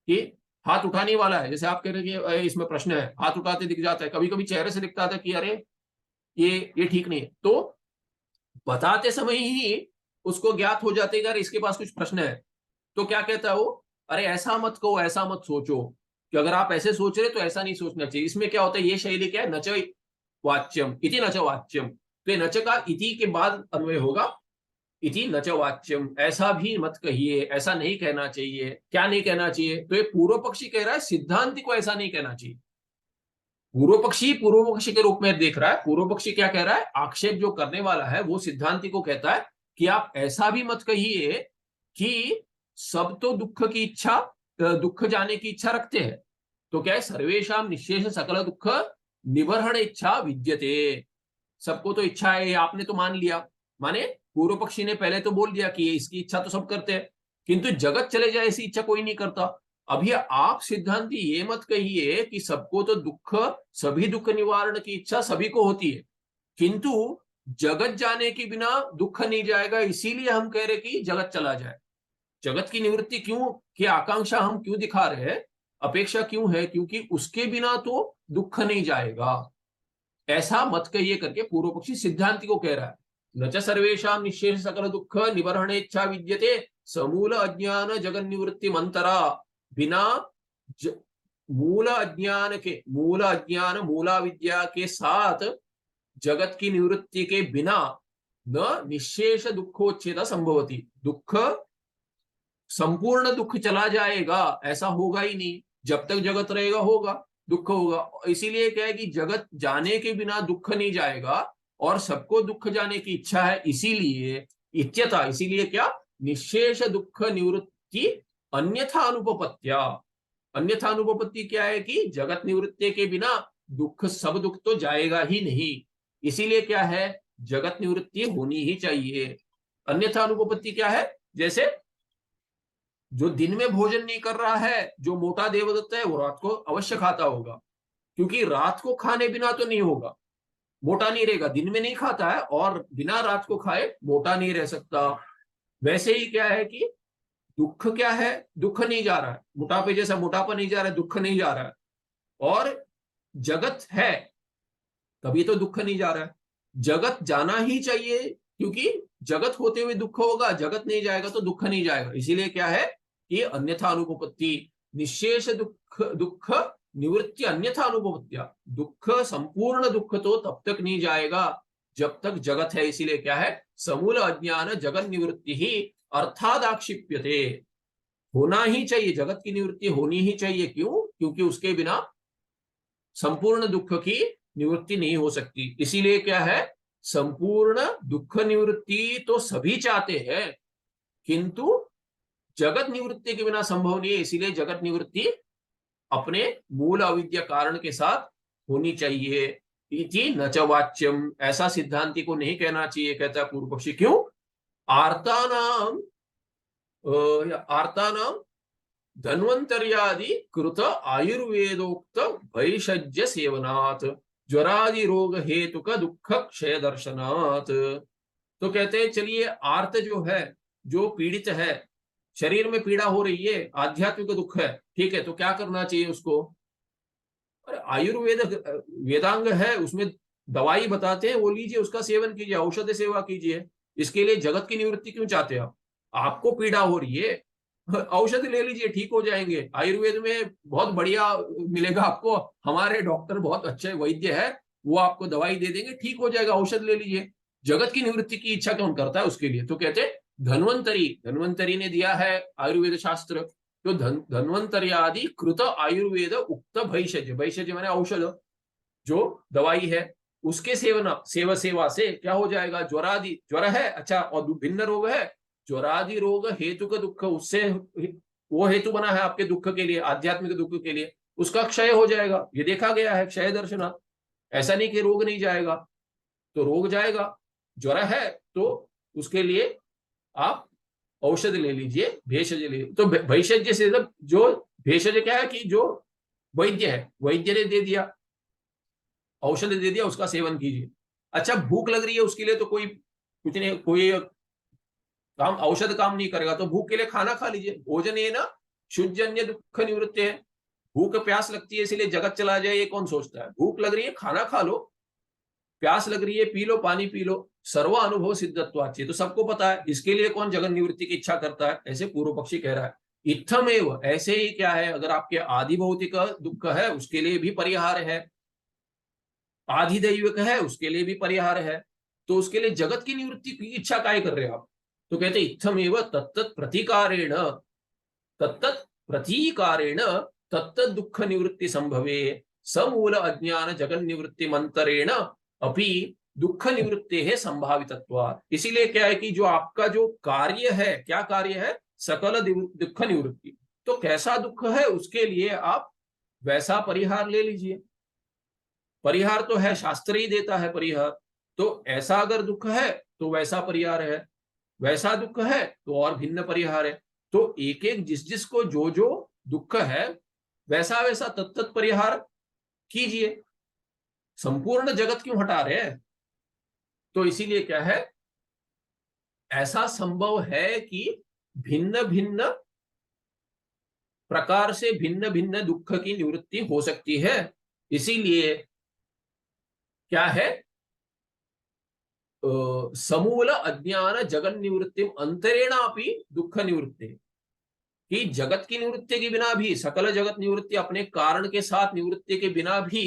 ये हाथ उठाने वाला है, जैसे आप कह रहे हैं कि इसमें प्रश्न है, हाथ उठाते दिख जाता है, कभी कभी चेहरे से दिखता था कि अरे ये ठीक नहीं है, तो बताते समय ही उसको ज्ञात हो जाते कि इसके पास कुछ प्रश्न है। तो क्या कहता है वो, अरे ऐसा मत कहो, ऐसा मत सोचो, कि अगर आप ऐसे सोच रहे तो ऐसा नहीं सोचना चाहिए। इसमें क्या होता है, ये शैली क्या है, नच वाच्यम इति नच वाच्यम, तो नच का इति के बाद अन्वय होगा, इति नच वाच्यम, ऐसा भी मत कहिए, ऐसा नहीं कहना चाहिए। क्या नहीं कहना चाहिए, तो ये पूर्व पक्षी कह रहा है सिद्धांति को ऐसा नहीं कहना चाहिए। पूर्व पक्षी के रूप में देख रहा है, पूर्व पक्षी क्या कह रहा है, आक्षेप जो करने वाला है वो सिद्धांति को कहता है कि आप ऐसा भी मत कहिए कि सब तो दुख की इच्छा, दुख जाने की इच्छा रखते हैं, तो क्या है, सर्वेशम निशेष सकल दुख निबर्हण इच्छा विद्यते, सबको तो इच्छा है, आपने तो मान लिया, माने पूर्व पक्षी ने पहले तो बोल दिया कि ये इसकी इच्छा तो सब करते हैं, किंतु जगत चले जाए ऐसी इच्छा कोई नहीं करता। अभी आप सिद्धांति ये मत कहिए कि सबको तो दुख, सभी दुख निवारण की इच्छा सभी को होती है, किंतु जगत जाने के बिना दुख नहीं जाएगा, इसीलिए हम कह रहे कि जगत चला जाए। जगत की निवृत्ति क्यों की आकांक्षा हम क्यों दिखा रहे हैं, अपेक्षा क्यों है, क्योंकि उसके बिना तो दुख नहीं जाएगा, ऐसा मत कहिए करके पूर्व पक्षी सिद्धांति को कह रहा है। न च सर्वेषां निःशेष सकल दुख निबर्हण इच्छा विद्यते समूल अज्ञान जगन निवृत्ति मंतरा, बिना मूल अज्ञान मूला विद्या के साथ जगत की निवृत्ति के बिना न निःशेष दुखोच्छेद संभवती, दुख संपूर्ण दुख चला जाएगा ऐसा होगा ही नहीं, जब तक जगत रहेगा होगा दुख होगा। इसीलिए क्या है कि जगत जाने के बिना दुख नहीं जाएगा, और सबको दुख जाने की इच्छा है, इसीलिए इत्यता, इसीलिए क्या, निशेष दुख निवृत्ति अन्यथा अनुपपत्या, अन्यथा अनुपपत्ति क्या है कि जगत निवृत्ति के बिना दुख, सब दुख तो जाएगा ही नहीं, इसीलिए क्या है, जगत निवृत्ति होनी ही चाहिए। अन्यथा अनुपपत्ति क्या है, जैसे जो दिन में भोजन नहीं कर रहा है, जो मोटा देवदत्त है, वो रात को अवश्य खाता होगा, क्योंकि रात को खाने बिना तो नहीं होगा, मोटा नहीं रहेगा, दिन में नहीं खाता है और बिना रात को खाए मोटा नहीं रह सकता। वैसे ही क्या है कि दुख क्या है, दुख नहीं जा रहा है, मोटापे जैसा मोटापा नहीं जा रहा है, दुख नहीं जा रहा है, और जगत है तभी तो दुख नहीं जा रहा है। जगत जाना ही चाहिए, क्योंकि जगत होते हुए दुख होगा, जगत नहीं जाएगा तो दुख नहीं जाएगा, इसीलिए क्या है कि अन्यथा अनुपपत्ति, निशेष दुख दुख निवृत्ति अन्यथा अनुपपत्तिया, दुख संपूर्ण दुख तो तब तक नहीं जाएगा जब तक जगत है, इसीलिए क्या है, समूल अज्ञान जगत निवृत्ति ही अर्थात आक्षिप्यते, होना ही चाहिए, जगत की निवृत्ति होनी ही चाहिए, क्यों, क्योंकि उसके बिना संपूर्ण दुख की निवृत्ति नहीं हो सकती। इसीलिए क्या है, संपूर्ण दुख निवृत्ति तो सभी चाहते हैं, किंतु जगत निवृत्ति के बिना संभव नहीं है, इसीलिए जगत निवृत्ति अपने मूल अविद्या कारण के साथ होनी चाहिए। इति न च वाच्यम, ऐसा सिद्धांति को नहीं कहना चाहिए, कहता है पूर्व पक्षी, क्यों, आर्तानाम आर्तानाम धन्वंतर्यादि कृत आयुर्वेदोक्त भैषज्य सेवनात् ज्वरादि रोग हेतुक दुख क्षय दर्शनात्, तो कहते हैं चलिए आर्त जो है, जो पीड़ित है, शरीर में पीड़ा हो रही है, आध्यात्मिक दुख है, ठीक है, तो क्या करना चाहिए उसको, अरे आयुर्वेद वेदांग है, उसमें दवाई बताते हैं, वो लीजिए, उसका सेवन कीजिए, औषधि सेवा कीजिए। इसके लिए जगत की निवृत्ति क्यों चाहते हैं आप, आपको पीड़ा हो रही है, औषधि ले लीजिए, ठीक हो जाएंगे, आयुर्वेद में बहुत बढ़िया मिलेगा आपको, हमारे डॉक्टर बहुत अच्छे वैद्य है, वो आपको दवाई दे देंगे, ठीक हो जाएगा, औषध ले लीजिए। जगत की निवृत्ति की इच्छा कौन करता है उसके लिए, तो कहते हैं धन्वंतरी, धन्वंतरी ने दिया है आयुर्वेद शास्त्र, तो धन्वंतरी आदि कृत आयुर्वेद उक्त भैषज, भैषज माने औषध, जो दवाई है, उसके सेवा से क्या हो जाएगा, ज्वरादि, ज्वर है अच्छा, और भिन्न रोग है, ज्वरादि रोग हेतु का दुख, उससे वो हेतु बना है आपके दुख के लिए, आध्यात्मिक दुख के लिए, उसका क्षय हो जाएगा, ये देखा गया है, क्षय दर्शना, ऐसा नहीं कि रोग नहीं जाएगा, तो रोग जाएगा, ज्वर है तो उसके लिए आप औषध ले लीजिए, भेषज ले लीजिए। तो भेषज से जो भेषज क्या है कि जो वैद्य है, वैद्य ने दे दिया, औषध दे दिया, उसका सेवन कीजिए। अच्छा भूख लग रही है, उसके लिए तो कोई कुछ नहीं, कोई काम, औषध काम नहीं करेगा, तो भूख के लिए खाना खा लीजिए, भोजन ये ना शुद्धजन्य दुख निवृत्ति है, भूख प्यास लगती है इसलिए जगत चला जाए, ये कौन सोचता है? भूख लग रही है, खाना खा लो, प्यास लग रही है, पी लो, पानी पी लो, सर्व अनुभव सिद्धत्वाच्य, तो सबको पता है, इसके लिए कौन जगत निवृत्ति की इच्छा करता है? ऐसे पूर्व पक्षी कह रहा है। इत्थमेव, ऐसे ही क्या है, अगर आपके आदि भौतिक दुख है उसके लिए भी परिहार है, आधिदैविक है उसके लिए भी परिहार है, तो उसके लिए जगत की निवृत्ति की इच्छा काय कर रहे हो आप? तो कहते इत्थमेव तत्तत् प्रतिकारेण, तत्तत् प्रतीकारेण तत्तत् दुख निवृत्ति संभवे समूल अज्ञान जगन निवृत्ति मंतरेण अपि दुख निवृत्ति है संभावितत्वात्। इसीलिए क्या है कि जो आपका जो कार्य है, क्या कार्य है? सकल दुख निवृत्ति। तो कैसा दुख है उसके लिए आप वैसा परिहार ले लीजिए। परिहार तो है, शास्त्र ही देता है परिहार। तो ऐसा अगर दुख है तो वैसा परिहार है, वैसा दुख है तो और भिन्न परिहार है। तो एक एक जिस जिसको जो जो दुख है वैसा वैसा तत्त परिहार कीजिए। संपूर्ण जगत क्यों हटा रहे हैं? तो इसीलिए क्या है, ऐसा संभव है कि भिन्न भिन्न प्रकार से भिन्न भिन्न दुख की निवृत्ति हो सकती है। इसीलिए क्या है, समूल अज्ञान जगन निवृत्ति अंतरेणापि दुख निवृत्ति, कि जगत की निवृत्ति के बिना भी, सकल जगत निवृत्ति अपने कारण के साथ निवृत्ति के बिना भी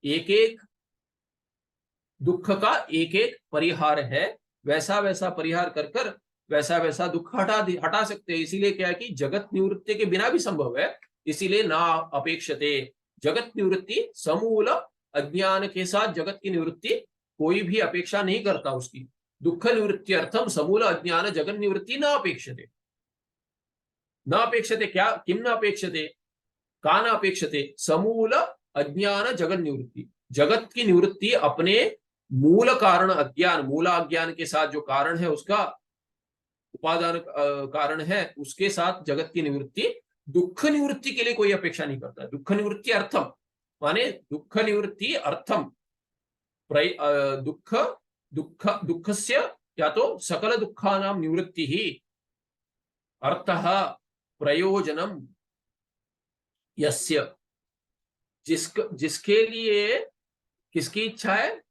एक एक दुख का एक एक परिहार है। वैसा वैसा परिहार कर कर वैसा वैसा दुख हटा सकते हैं। इसीलिए क्या है कि जगत निवृत्ति के बिना भी संभव है। इसीलिए ना अपेक्षते, जगत निवृत्ति समूल अज्ञान के साथ जगत की निवृत्ति कोई भी अपेक्षा नहीं करता उसकी। दुख निवृत्ति अर्थम समूल अज्ञान जगत निवृत्ति न अपेक्षते, न अपेक्षते, क्या किम न अपेक्षते, का न अपेक्षते, समूल अज्ञान जगत निवृत्ति, जगत की निवृत्ति अपने मूल कारण अज्ञान, मूला अज्ञान के साथ जो कारण है उसका उपादान कारण है उसके साथ जगत की निवृत्ति, दुख निवृत्ति के लिए कोई अपेक्षा नहीं करता। दुख निवृत्ति अर्थम माने दुख निवृत्ति अर्थम दुख दुख दुखस्य या तो सकल दुखानां निवृत्ति ही अर्थः प्रयोजनम यस्य, जिसके लिए किसकी इच्छा है,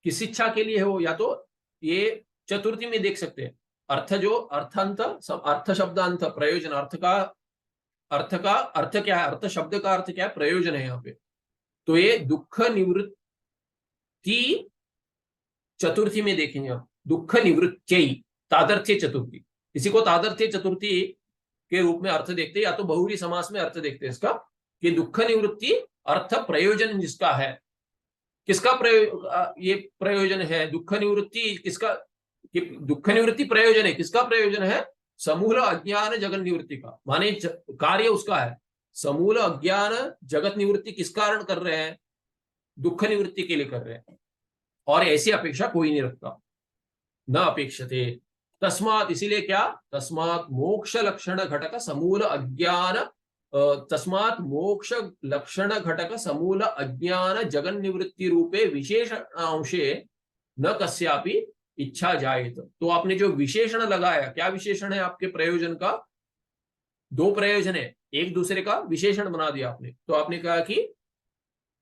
किस इच्छा के लिए है वो, या तो ये चतुर्थी में देख सकते हैं। अर्थ जो अर्थांत, अर्थ शब्दांत प्रयोजन, अर्थ का अर्थ क्या है, अर्थ शब्द का अर्थ क्या है, प्रयोजन है यहाँ पे। तो ये दुख निवृत्ति चतुर्थी में देखेंगे हम, दुख निवृत्ति तादर्थ्य चतुर्थी, इसी को तादर्थ्य चतुर्थी के रूप में अर्थ देखते हैं, या तो बहुरी समास में अर्थ देखते हैं इसका, कि दुख निवृत्ति अर्थ प्रयोजन जिसका है, किसका ये प्रयोजन है, दुख निवृत्ति किसका, कि दुख निवृत्ति प्रयोजन है, किसका प्रयोजन है, समूल अज्ञान जगत निवृत्ति का, माने कार्य उसका है। समूल अज्ञान जगत निवृत्ति किस कारण कर रहे हैं, दुख निवृत्ति के लिए कर रहे हैं, और ऐसी अपेक्षा कोई नहीं रखता, न अपेक्षते। तस्मात, इसीलिए क्या, तस्मात मोक्ष लक्षण घटक समूल अज्ञान, तस्मात मोक्ष लक्षण घटक समूल अज्ञान जगन निवृत्ति रूपे विशेषणांशे न कस्यापि इच्छा जायेत। तो आपने जो विशेषण लगाया, क्या विशेषण है आपके प्रयोजन का, दो प्रयोजन है, एक दूसरे का विशेषण बना दिया आपने। तो आपने कहा कि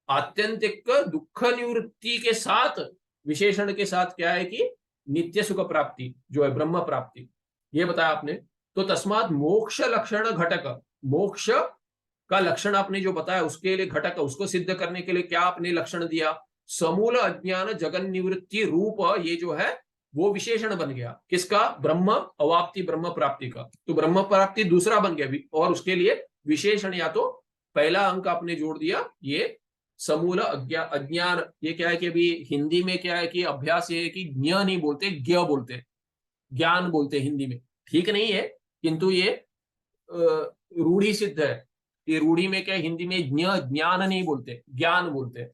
आत्यंतिक दुख निवृत्ति के साथ, विशेषण के साथ क्या है कि नित्य सुख प्राप्ति जो है, ब्रह्म प्राप्ति, ये बताया आपने। तो तस्मात मोक्ष लक्षण घटक, मोक्ष का लक्षण आपने जो बताया उसके लिए घटक, उसको सिद्ध करने के लिए क्या आपने लक्षण दिया, समूल अज्ञान जगन निवृत्ति रूप, ये जो है वो विशेषण बन गया, किसका, ब्रह्म अवाप्ति, ब्रह्म प्राप्ति का। तो ब्रह्म प्राप्ति दूसरा बन गया, और उसके लिए विशेषण या तो पहला अंक आपने जोड़ दिया, ये समूल अज्ञान। ये क्या है कि अभी हिंदी में क्या है कि अभ्यास ये है कि ज्ञ नहीं बोलते, ज्ञ बोलते, ज्ञान बोलते हिंदी में, ठीक नहीं है, किंतु ये रूढ़ी सिद्ध है। ये रूढ़ी में क्या, हिंदी में ज्ञ, ज्ञान नहीं बोलते, ज्ञान बोलते,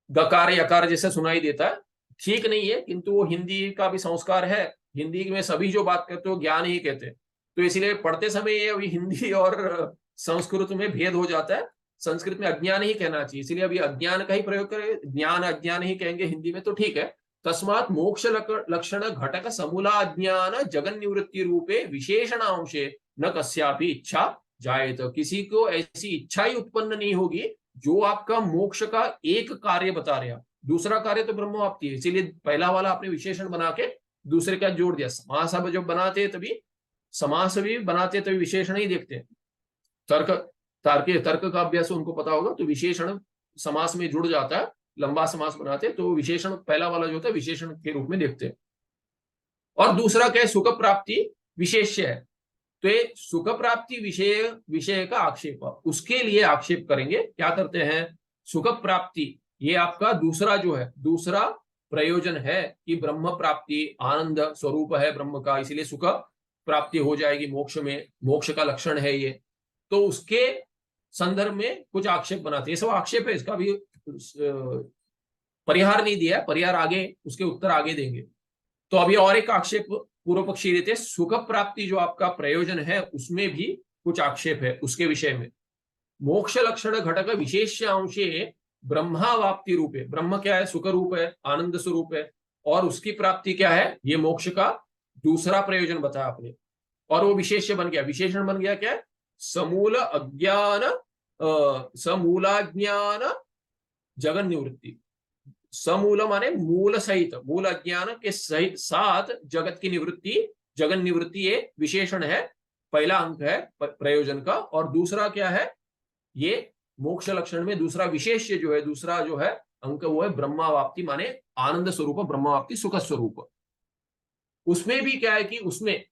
गकार यकार जैसे सुनाई देता है, ठीक नहीं है, किंतु वो हिंदी का भी संस्कार है, हिंदी में सभी जो बात करते हो ज्ञान ही कहते हैं। तो इसलिए पढ़ते समय ये अभी हिंदी और संस्कृत में भेद हो जाता है, संस्कृत में अज्ञान ही कहना चाहिए, इसलिए अभी अज्ञान का ही प्रयोग करें, ज्ञान अज्ञान ही कहेंगे हिंदी में, तो ठीक है। तस्मात मोक्ष लक्षण घटक समूला अज्ञान जगन निवृत्ति रूपे विशेषणांशे न कस्यापि इच्छा जायेत, किसी को ऐसी इच्छा ही उत्पन्न नहीं होगी जो आपका मोक्ष का एक कार्य बता रहे हैं। दूसरा कार्य तो ब्रह्मवाप्ति है, इसीलिए पहला वाला आपने विशेषण बना के दूसरे का जोड़ दिया। समास अब जब बनाते हैं तभी समास भी बनाते तभी विशेषण ही देखते हैं। तर्क तर्क का अभ्यास उनको पता होगा, तो विशेषण समास में जुड़ जाता है। लंबा समास बनाते तो विशेषण पहला वाला जो होता है विशेषण के रूप में देखते हैं। और दूसरा क्या है, सुख प्राप्ति विशेष्य है, तो ये सुख प्राप्ति विषय का आक्षेप, उसके लिए आक्षेप करेंगे। क्या करते हैं, सुख प्राप्ति ये आपका दूसरा जो है, दूसरा प्रयोजन है कि ब्रह्म प्राप्ति आनंद स्वरूप है ब्रह्म का, इसीलिए सुख प्राप्ति हो जाएगी मोक्ष में, मोक्ष का लक्षण है ये। तो उसके संदर्भ में कुछ आक्षेप बनाते हैं। सब आक्षेप है, इसका भी परिहार नहीं दिया, परिहार आगे, उसके उत्तर आगे देंगे। तो अभी और एक आक्षेप पूर्व पक्षी देते हैं, सुख प्राप्ति जो आपका प्रयोजन है उसमें भी कुछ आक्षेप है उसके विषय में। मोक्ष लक्षण घटक विशेष अंशे ब्रह्मावाप्ति रूप है, ब्रह्म क्या है, सुख रूप है, आनंद स्वरूप है, और उसकी प्राप्ति क्या है, ये मोक्ष का दूसरा प्रयोजन बताया आपने। और वो विशेष्य बन गया, विशेषण बन गया क्या है, समूल अज्ञान समूलाज्ञान जगन निवृत्ति। समूल माने मूल सहित, मूल अज्ञान के सहित साथ जगत की निवृत्ति, जगन निवृत्ति ये विशेषण है, पहला अंक है प्रयोजन का। और दूसरा क्या है, ये मोक्ष लक्षण में दूसरा विशेष्य जो है, दूसरा जो है अंक वो है ब्रह्मावाप्ति, माने आनंद स्वरूप, ब्रह्मावाप्ति सुख स्वरूप। उसमें भी क्या है कि उसमें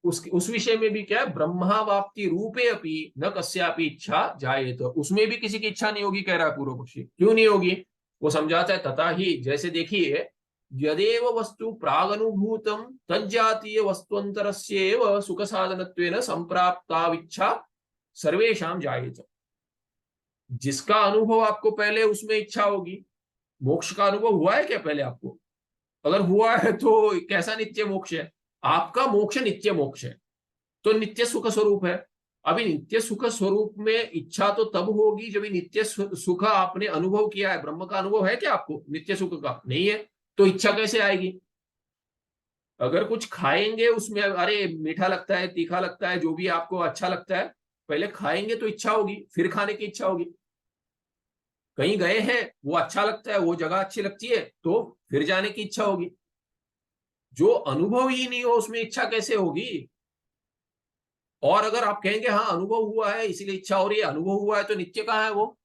उस विषय में भी क्या है, ब्रह्मावाप्ति रूपे अपि न कस्यापि इच्छा जायेत, उसमें भी किसी की इच्छा नहीं होगी, कह रहा है पूर्व पक्षी। क्यों नहीं होगी, वो समझाता है, तथा ही, जैसे देखिए, यदेव वस्तु प्रागनुभूतम तज्जातीय वस्तुअंतरस्येव सुख साधनत्वेन संप्राप्ताविच्छा सर्वेषां जायेत। जिसका अनुभव आपको पहले उसमें इच्छा होगी। मोक्ष का अनुभव हुआ है क्या पहले आपको? अगर हुआ है तो कैसा नित्य मोक्ष है? आपका मोक्ष नित्य मोक्ष है, तो नित्य सुख स्वरूप है। अभी नित्य सुख स्वरूप में इच्छा तो तब होगी जब नित्य सुख आपने अनुभव किया है। ब्रह्म का अनुभव है क्या आपको नित्य सुख का? नहीं है, तो इच्छा कैसे आएगी? अगर कुछ खाएंगे उसमें, अरे मीठा लगता है, तीखा लगता है, जो भी आपको अच्छा लगता है, पहले खाएंगे तो इच्छा होगी, फिर खाने की इच्छा होगी। कहीं गए हैं, वो अच्छा लगता है, वो जगह अच्छी लगती है, तो फिर जाने की इच्छा होगी। जो अनुभव ही नहीं हो उसमें इच्छा कैसे होगी? और अगर आप कहेंगे हाँ अनुभव हुआ है इसीलिए इच्छा हो रही है, अनुभव हुआ है तो नित्य कहाँ है वो?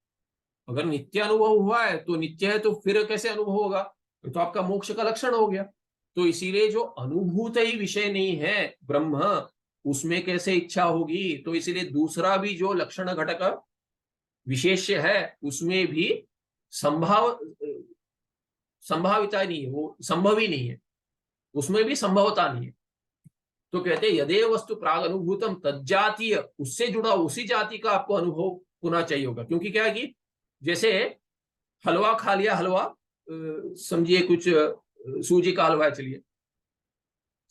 अगर नित्य अनुभव हुआ है तो नित्य है, तो फिर कैसे अनुभव होगा? तो आपका मोक्ष का लक्षण हो गया। तो इसीलिए जो अनुभूत ही विषय नहीं है ब्रह्म, उसमें कैसे इच्छा होगी? तो इसीलिए दूसरा भी जो लक्षण घटक विशेष्य है उसमें भी संभाविता नहीं है, वो संभव ही नहीं है, उसमें भी संभवता नहीं है। तो कहते हैं यदेव वस्तु प्राग अनुभूतम तज्जातीय, उससे जुड़ा उसी जाति का आपको अनुभव होना चाहिए होगा। क्योंकि क्या है कि जैसे हलवा खा लिया, हलवा समझिए कुछ सूजी का हलवा है, चलिए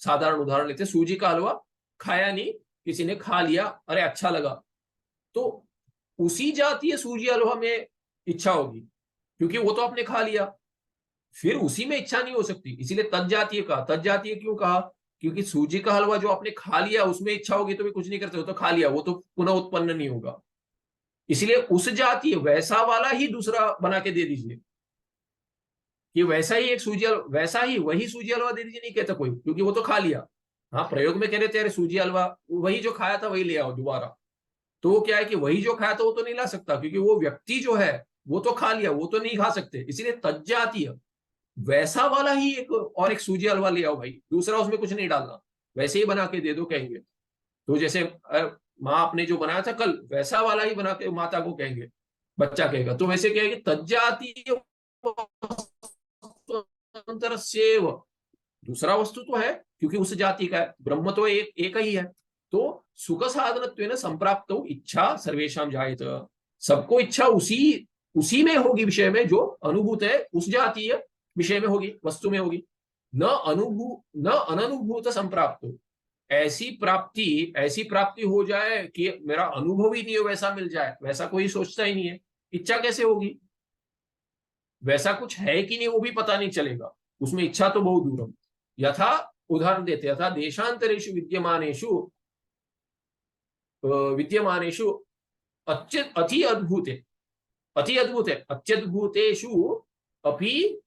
साधारण उदाहरण लेते हैं, सूजी का हलवा खाया नहीं, किसी ने खा लिया, अरे अच्छा लगा, तो उसी जातीय सूजी हलवा में इच्छा होगी, क्योंकि वो तो आपने खा लिया, फिर उसी में इच्छा नहीं हो सकती। इसीलिए तज्जातीय कहा। तज्जातीय क्यों कहा? क्योंकि सूजी का हलवा जो आपने खा लिया उसमें इच्छा होगी तो भी कुछ नहीं करते, हो तो खा लिया, वो तो पुनः उत्पन्न नहीं होगा। इसलिए उस जातीय वैसा वाला ही दूसरा बना के दे दीजिए, कि वैसा ही एक सूजी हलवा, वैसा ही वही सूजी हलवा दे दीजिए, नहीं कहता कोई, क्योंकि वो तो खा लिया। हाँ प्रयोग में कह रहे थे अरे सूजी हलवा वही जो खाया था वही ले आओ दोबारा, तो वो क्या है कि वही जो खाया था वो तो नहीं ला सकता, क्योंकि वो व्यक्ति जो है वो तो खा लिया, वो तो नहीं खा सकते। इसलिए तज्जातीय वैसा वाला ही एक और एक सूजी हलवा ले आओ भाई, दूसरा उसमें कुछ नहीं डालना, वैसे ही बना के दे दो कहेंगे। तो जैसे माँ आपने जो बनाया था कल वैसा वाला ही बना के माता को कहेंगे, बच्चा कहेगा। तो वैसे कहेंगे तज्जातीय अंतरस्येव, दूसरा वस्तु तो है क्योंकि उस जाति का है, ब्रह्म तो एक ही है। तो सुख साधनत्वेन संप्राप्त इच्छा सर्वेषां जायेत, सबको इच्छा उसी में होगी, विषय में जो अनुभूत है उस जातीय विषय में होगी, वस्तु में होगी। न अननुभूत संप्राप्त, ऐसी प्राप्ति हो जाए कि मेरा अनुभव ही नहीं हो वैसा मिल जाए, वैसा कोई सोचता ही नहीं है, इच्छा कैसे होगी? वैसा कुछ है कि नहीं वो भी पता नहीं चलेगा, उसमें इच्छा तो बहुत दूर। यथा उदाहरण देते, यथा देशांतरेषु विद्यमानेषु विद्यमानेषु अति अद्भुते अत्यद्भुतेषु अपि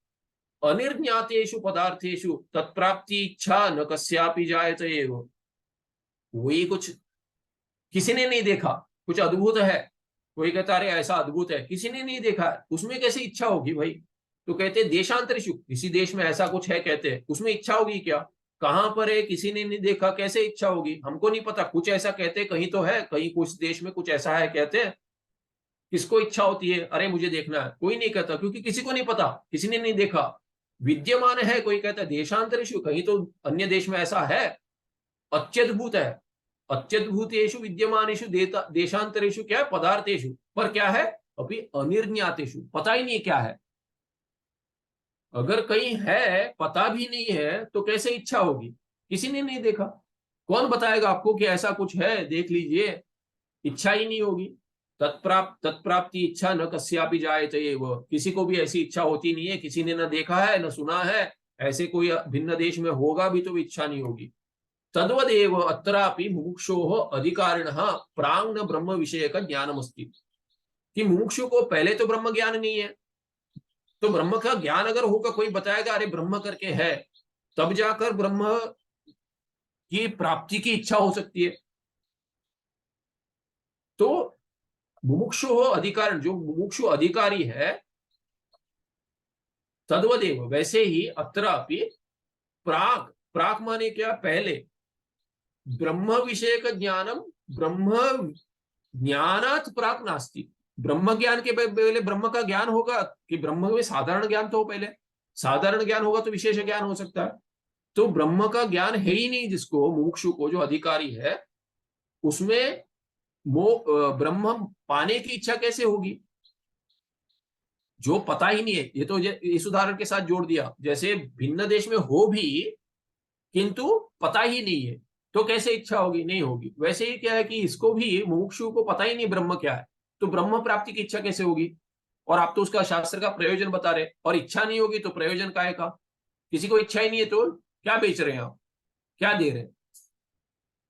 अनिर्ज्ञातेषु पदार्थेषु तत्प्राप्ति इच्छा न कस्यापि जायते एव। वही कुछ किसी ने नहीं देखा, कुछ अद्भुत है, कोई कहता अरे ऐसा अद्भुत है, किसी ने नहीं देखा, उसमें कैसे इच्छा होगी भाई? तो कहते देशांतरिषु, किसी देश में ऐसा कुछ है कहते हैं, उसमें इच्छा होगी क्या? कहां पर है, किसी ने नहीं देखा, कैसे इच्छा होगी? हमको नहीं पता, कुछ ऐसा कहते कहीं तो है, कहीं कुछ देश में कुछ ऐसा है कहते हैं, किसको इच्छा होती है अरे मुझे देखना है? कोई नहीं कहता, क्योंकि किसी को नहीं पता, किसी ने नहीं देखा। विद्यमान है, कोई कहता है देशांतरिषु, कहीं तो अन्य देश में ऐसा है, अत्यद्भुत है। अत्यद्भुतेषु विद्यमानेषु देशांतरेषु क्या है? पदार्थेषु, पर क्या है? अभी अनिर्ज्ञातेषु, पता ही नहीं क्या है। अगर कहीं है, पता भी नहीं है, तो कैसे इच्छा होगी? किसी ने नहीं देखा, कौन बताएगा आपको कि ऐसा कुछ है, देख लीजिए, इच्छा ही नहीं होगी। तत्प्राप्ति इच्छा न कस्यापि जायते एव, किसी को भी ऐसी इच्छा होती नहीं है, किसी ने न देखा है न सुना है, ऐसे कोई भिन्न देश में होगा भी तो इच्छा नहीं होगी। तद्वदेव अत्रापि मुमुक्षोः अधिकारिणः प्रांग ब्रह्म विषयक ज्ञानमस्ति, कि मुमुक्षु को पहले तो ब्रह्म ज्ञान नहीं है, तो ब्रह्म का ज्ञान अगर होगा, कोई बताएगा अरे ब्रह्म करके है, तब जाकर ब्रह्म की प्राप्ति की इच्छा हो सकती है। तो मुमुक्षु अधिकार, जो मुमुक्षु अधिकारी है, तद्वदेव वैसे ही अत्रापि प्राक, प्राक माने क्या? पहले, ब्रह्म विषय का ज्ञानम ब्रह्म ज्ञानात प्राक नास्ति, ब्रह्म ज्ञान के पहले ब्रह्म का ज्ञान होगा कि ब्रह्म में साधारण ज्ञान तो हो, पहले साधारण ज्ञान होगा तो विशेष ज्ञान हो सकता है। तो ब्रह्म का ज्ञान है ही नहीं, जिसको मुमुक्षु को, जो अधिकारी है, उसमें ब्रह्म पाने की इच्छा कैसे होगी? जो पता ही नहीं है। ये तो इस उदाहरण के साथ जोड़ दिया, जैसे भिन्न देश में हो भी किंतु पता ही नहीं है, तो कैसे इच्छा होगी? नहीं होगी। वैसे ही क्या है कि इसको भी, मुमुक्षु को पता ही नहीं ब्रह्म क्या है, तो ब्रह्म प्राप्ति की इच्छा कैसे होगी? और आप तो उसका शास्त्र का प्रयोजन बता रहे, और इच्छा नहीं होगी तो प्रयोजन काहे का? किसी को इच्छा ही नहीं है तो क्या बेच रहे हैं आप, क्या दे रहे हैं?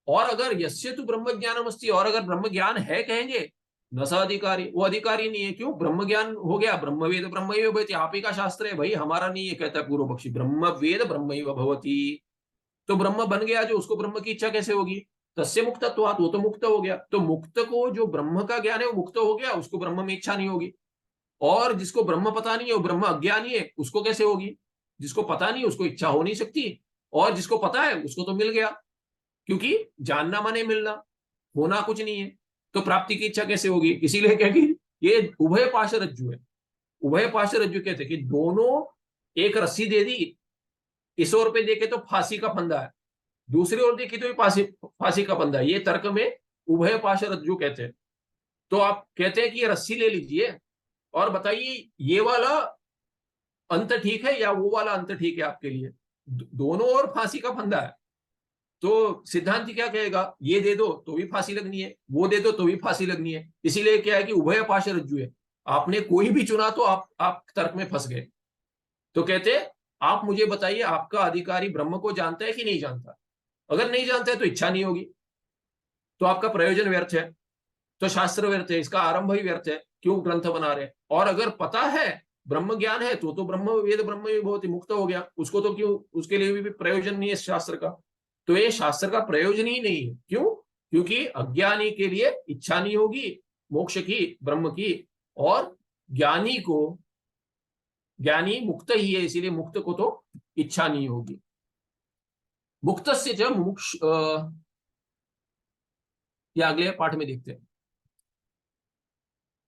और अगर यस्य तो ब्रह्म ज्ञानमस्ति, और अगर ब्रह्म ज्ञान है कहेंगे, न स अधिकारी, वो अधिकारी नहीं है। क्यों? ब्रह्म ज्ञान हो गया, ब्रह्म वेद ब्रह्मैव भवति, आप ही का शास्त्र है भाई, हमारा नहीं है, कहता है पूर्व पक्षी, ब्रह्म वेद ब्रह्मैव भवति। तो ब्रह्म बन गया जो, उसको ब्रह्म की इच्छा कैसे होगी? तस्य मुक्तत्वात्, वो तो मुक्त हो गया। तो मुक्त को, जो ब्रह्म का ज्ञान है वो मुक्त हो गया, उसको ब्रह्म में इच्छा नहीं होगी। और जिसको ब्रह्म पता नहीं है, वो ब्रह्म अज्ञानी है, उसको कैसे होगी? जिसको पता नहीं उसको इच्छा हो नहीं सकती, और जिसको पता है उसको तो मिल गया, क्योंकि जानना माने मिलना, होना कुछ नहीं है, तो प्राप्ति की इच्छा कैसे होगी? इसीलिए क्या कि ये उभय पाश रज्जु है। उभय पाश रज्जु कहते हैं कि दोनों, एक रस्सी दे दी, इस ओर पे देखे तो फांसी का फंदा है, दूसरी ओर देखी तो फांसी का फंदा है, ये तर्क में उभय पाश रज्जु कहते हैं। तो आप कहते हैं कि ये रस्सी ले लीजिए और बताइए ये वाला अंत ठीक है या वो वाला अंत ठीक है आपके लिए? दोनों ओर फांसी का फंदा है, तो सिद्धांत क्या कहेगा? ये दे दो तो भी फांसी लगनी है, वो दे दो तो भी फांसी लगनी है। इसीलिए क्या है कि उभय पाश रज्जु है, आपने कोई भी चुना तो आप तर्क में फंस गए। तो कहते आप मुझे बताइए, आपका अधिकारी ब्रह्म को जानता है कि नहीं जानता? अगर नहीं जानता है तो इच्छा नहीं होगी, तो आपका प्रयोजन व्यर्थ है, तो शास्त्र व्यर्थ है, इसका आरंभ ही व्यर्थ है, क्यों ग्रंथ बना रहे? और अगर पता है, ब्रह्म ज्ञान है, तो ब्रह्म वेद ब्रह्म भी बहुत ही मुक्त हो गया, उसको तो क्यों, उसके लिए भी प्रयोजन नहीं है शास्त्र का। तो ये शास्त्र का प्रयोजन ही नहीं है। क्यों? क्योंकि अज्ञानी के लिए इच्छा नहीं होगी मोक्ष की, ब्रह्म की, और ज्ञानी को, ज्ञानी मुक्त ही है, इसीलिए मुक्त को तो इच्छा नहीं होगी। मुक्त से जब मुक्ष, या अगले पाठ में देखते हैं।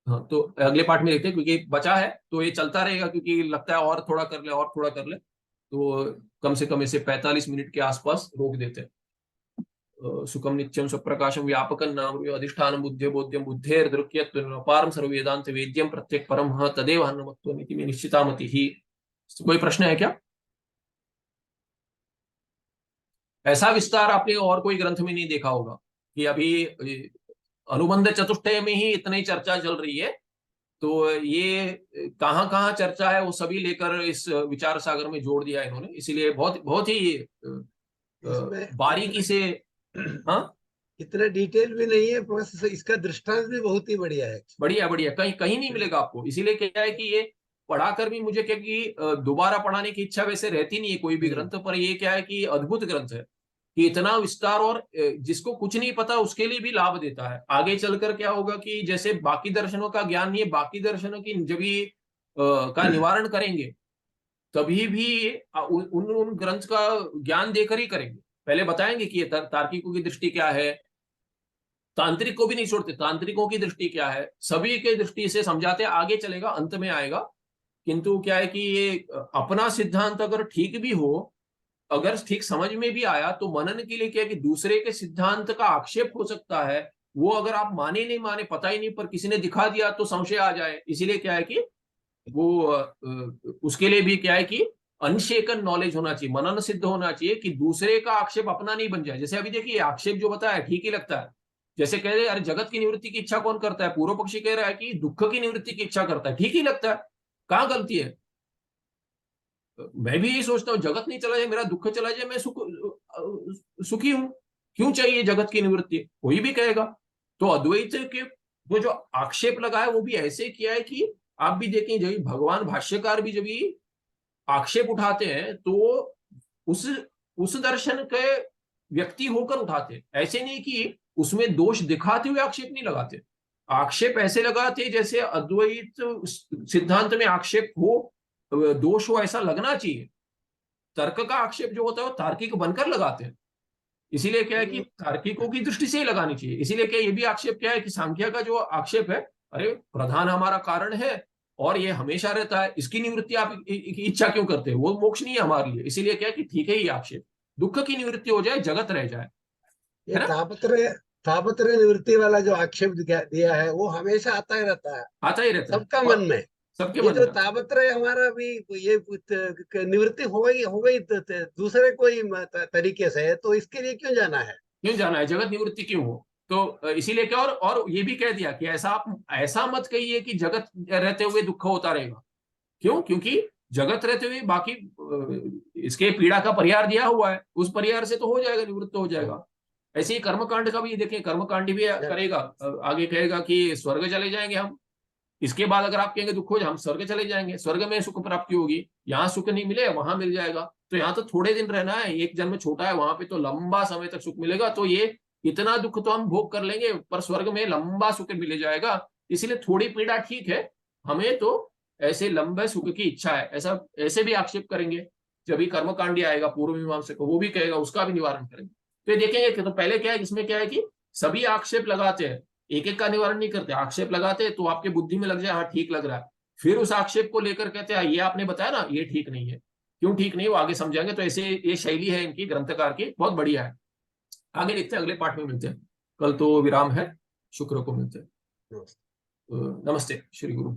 हाँ, तो अगले पाठ में देखते हैं, क्योंकि बचा है तो ये चलता रहेगा, क्योंकि लगता है और थोड़ा कर ले, और थोड़ा कर ले, तो कम से कम इसे 45 मिनट के आसपास रोक देते हैं। सुखम नित्यम स्वप्रकाशम व्यापकं नाम अधिष्ठानं बुद्धे बोध्यम बुद्धेर्दृक्यत्वेन अपारं सर्ववेदांत वेद्यम प्रत्येक परम तदेव हन्नमत्वमिति में निश्चितामति ही। कोई प्रश्न है क्या? ऐसा विस्तार आपने और कोई ग्रंथ में नहीं देखा होगा कि अभी अनुबंध चतुष्टय में ही इतनी चर्चा चल रही है, तो ये कहाँ कहाँ चर्चा है वो सभी लेकर इस विचार सागर में जोड़ दिया इन्होंने, इसीलिए बहुत बहुत ही बारीकी से। हाँ, इतना डिटेल भी नहीं है, प्लस इसका दृष्टांत भी बहुत ही बढ़िया है। बढ़िया बढ़िया, कहीं कहीं नहीं मिलेगा आपको। इसीलिए क्या है कि ये पढ़ाकर भी मुझे, क्योंकि दोबारा पढ़ाने की इच्छा वैसे रहती नहीं है कोई भी ग्रंथ, पर ये क्या है कि अद्भुत ग्रंथ है कि इतना विस्तार, और जिसको कुछ नहीं पता उसके लिए भी लाभ देता है। आगे चलकर क्या होगा कि जैसे बाकी दर्शनों का ज्ञान नहीं है, बाकी दर्शनों की जब भी का निवारण करेंगे तभी भी उन उन ग्रंथ का ज्ञान देकर ही करेंगे। पहले बताएंगे कि ये तार्किकों की दृष्टि क्या है, तांत्रिक को भी नहीं छोड़ते, तांत्रिकों की दृष्टि क्या है, सभी के दृष्टि से समझाते, आगे चलेगा, अंत में आएगा। किंतु क्या है कि ये अपना सिद्धांत अगर ठीक भी हो, अगर ठीक समझ में भी आया, तो मनन के लिए क्या है कि दूसरे के सिद्धांत का आक्षेप हो सकता है। वो अगर आप माने नहीं माने पता ही नहीं, पर किसी ने दिखा दिया तो संशय आ जाए। इसीलिए क्या है कि वो उसके लिए भी क्या है कि अनशेकन नॉलेज होना चाहिए, मनन सिद्ध होना चाहिए, कि दूसरे का आक्षेप अपना नहीं बन जाए। जैसे अभी देखिए आक्षेप जो बताया ठीक ही लगता है। जैसे कह रहे अरे जगत की निवृत्ति की इच्छा कौन करता है, पूर्व पक्षी कह रहा है कि दुख की निवृत्ति की इच्छा करता है, ठीक ही लगता है। कहाँ गलती है? मैं भी यही सोचता हूँ, जगत नहीं चला जाए, मेरा दुख चला जाए, मैं सुखी हूं, क्यों चाहिए जगत की निवृत्ति? कोई भी कहेगा। तो अद्वैत के वो जो आक्षेप लगा है वो भी ऐसे किया है कि आप भी देखें, जब भगवान भाष्यकार भी जब आक्षेप उठाते हैं तो उस उस दर्शन के व्यक्ति होकर उठाते, ऐसे नहीं कि उसमें दोष दिखाते हुए आक्षेप नहीं लगाते। आक्षेप ऐसे लगाते जैसे अद्वैत सिद्धांत में आक्षेप हो, दोष हो, ऐसा लगना चाहिए। तर्क का आक्षेप जो होता है वो तार्किक बनकर लगाते हैं। इसीलिए क्या है कि तार्किकों की दृष्टि से ही लगानी चाहिए। इसीलिए क्या ये भी आक्षेप क्या है कि सांख्य का जो आक्षेप है, अरे प्रधान हमारा कारण है और ये हमेशा रहता है, इसकी निवृत्ति आप इच्छा क्यों करते हैं? वो मोक्ष नहीं है हमारे लिए। इसीलिए क्या है कि ठीक है ये आक्षेप, दुख की निवृत्ति हो जाए, जगत रह जाए, ये है ना? तापत्रय निवृत्ति वाला जो आक्षेप दिया है वो हमेशा आता ही रहता है आता ही रहता है सबका और मन में। सबके ये मन जो में। तापत्रय हमारा भी ये निवृत्ति हो गई दूसरे कोई तरीके से, तो इसके लिए क्यों जाना है? क्यों जाना है, जगत निवृत्ति क्यों हो? तो इसीलिए क्या, और ये भी कह दिया कि ऐसा आप ऐसा मत कहिए कि जगत रहते हुए दुख होता रहेगा। क्यों? क्योंकि जगत रहते हुए बाकी इसके पीड़ा का परिहार दिया हुआ है, उस परिहार से तो हो जाएगा, निवृत्त हो जाएगा। ऐसे ही कर्मकांड का भी देखें, कर्मकांड भी करेगा, आगे कहेगा कि स्वर्ग चले जाएंगे हम। इसके बाद अगर आप कहेंगे दुख हो जाए, हम स्वर्ग चले जाएंगे, स्वर्ग में सुख प्राप्ति होगी, यहाँ सुख नहीं मिले वहां मिल जाएगा। तो यहाँ तो थोड़े दिन रहना है, एक जन्म छोटा है, वहां पे तो लंबा समय तक सुख मिलेगा। तो ये इतना दुख तो हम भोग कर लेंगे, पर स्वर्ग में लंबा सुख मिल जाएगा। इसलिए थोड़ी पीड़ा ठीक है, हमें तो ऐसे लंबे सुख की इच्छा है, ऐसा ऐसे भी आक्षेप करेंगे। जब भी कर्मकांडी आएगा पूर्व मीमांसा को, वो भी कहेगा, उसका भी निवारण करेंगे। तो ये देखेंगे कि तो पहले क्या है, इसमें क्या है कि सभी आक्षेप लगाते हैं, एक एक का निवारण नहीं करते, आक्षेप लगाते हैं तो आपके बुद्धि में लग जाए हाँ ठीक लग रहा है, फिर उस आक्षेप को लेकर कहते हैं ये आपने बताया ना ये ठीक नहीं है। क्यों ठीक नहीं, वो आगे समझाएंगे। तो ऐसे ये शैली है इनकी, ग्रंथकार की, बहुत बढ़िया है। आगे लिखते हैं, अगले पाठ में मिलते हैं। कल तो विराम है, शुक्र को मिलते हैं। नमस्ते, श्री गुरु।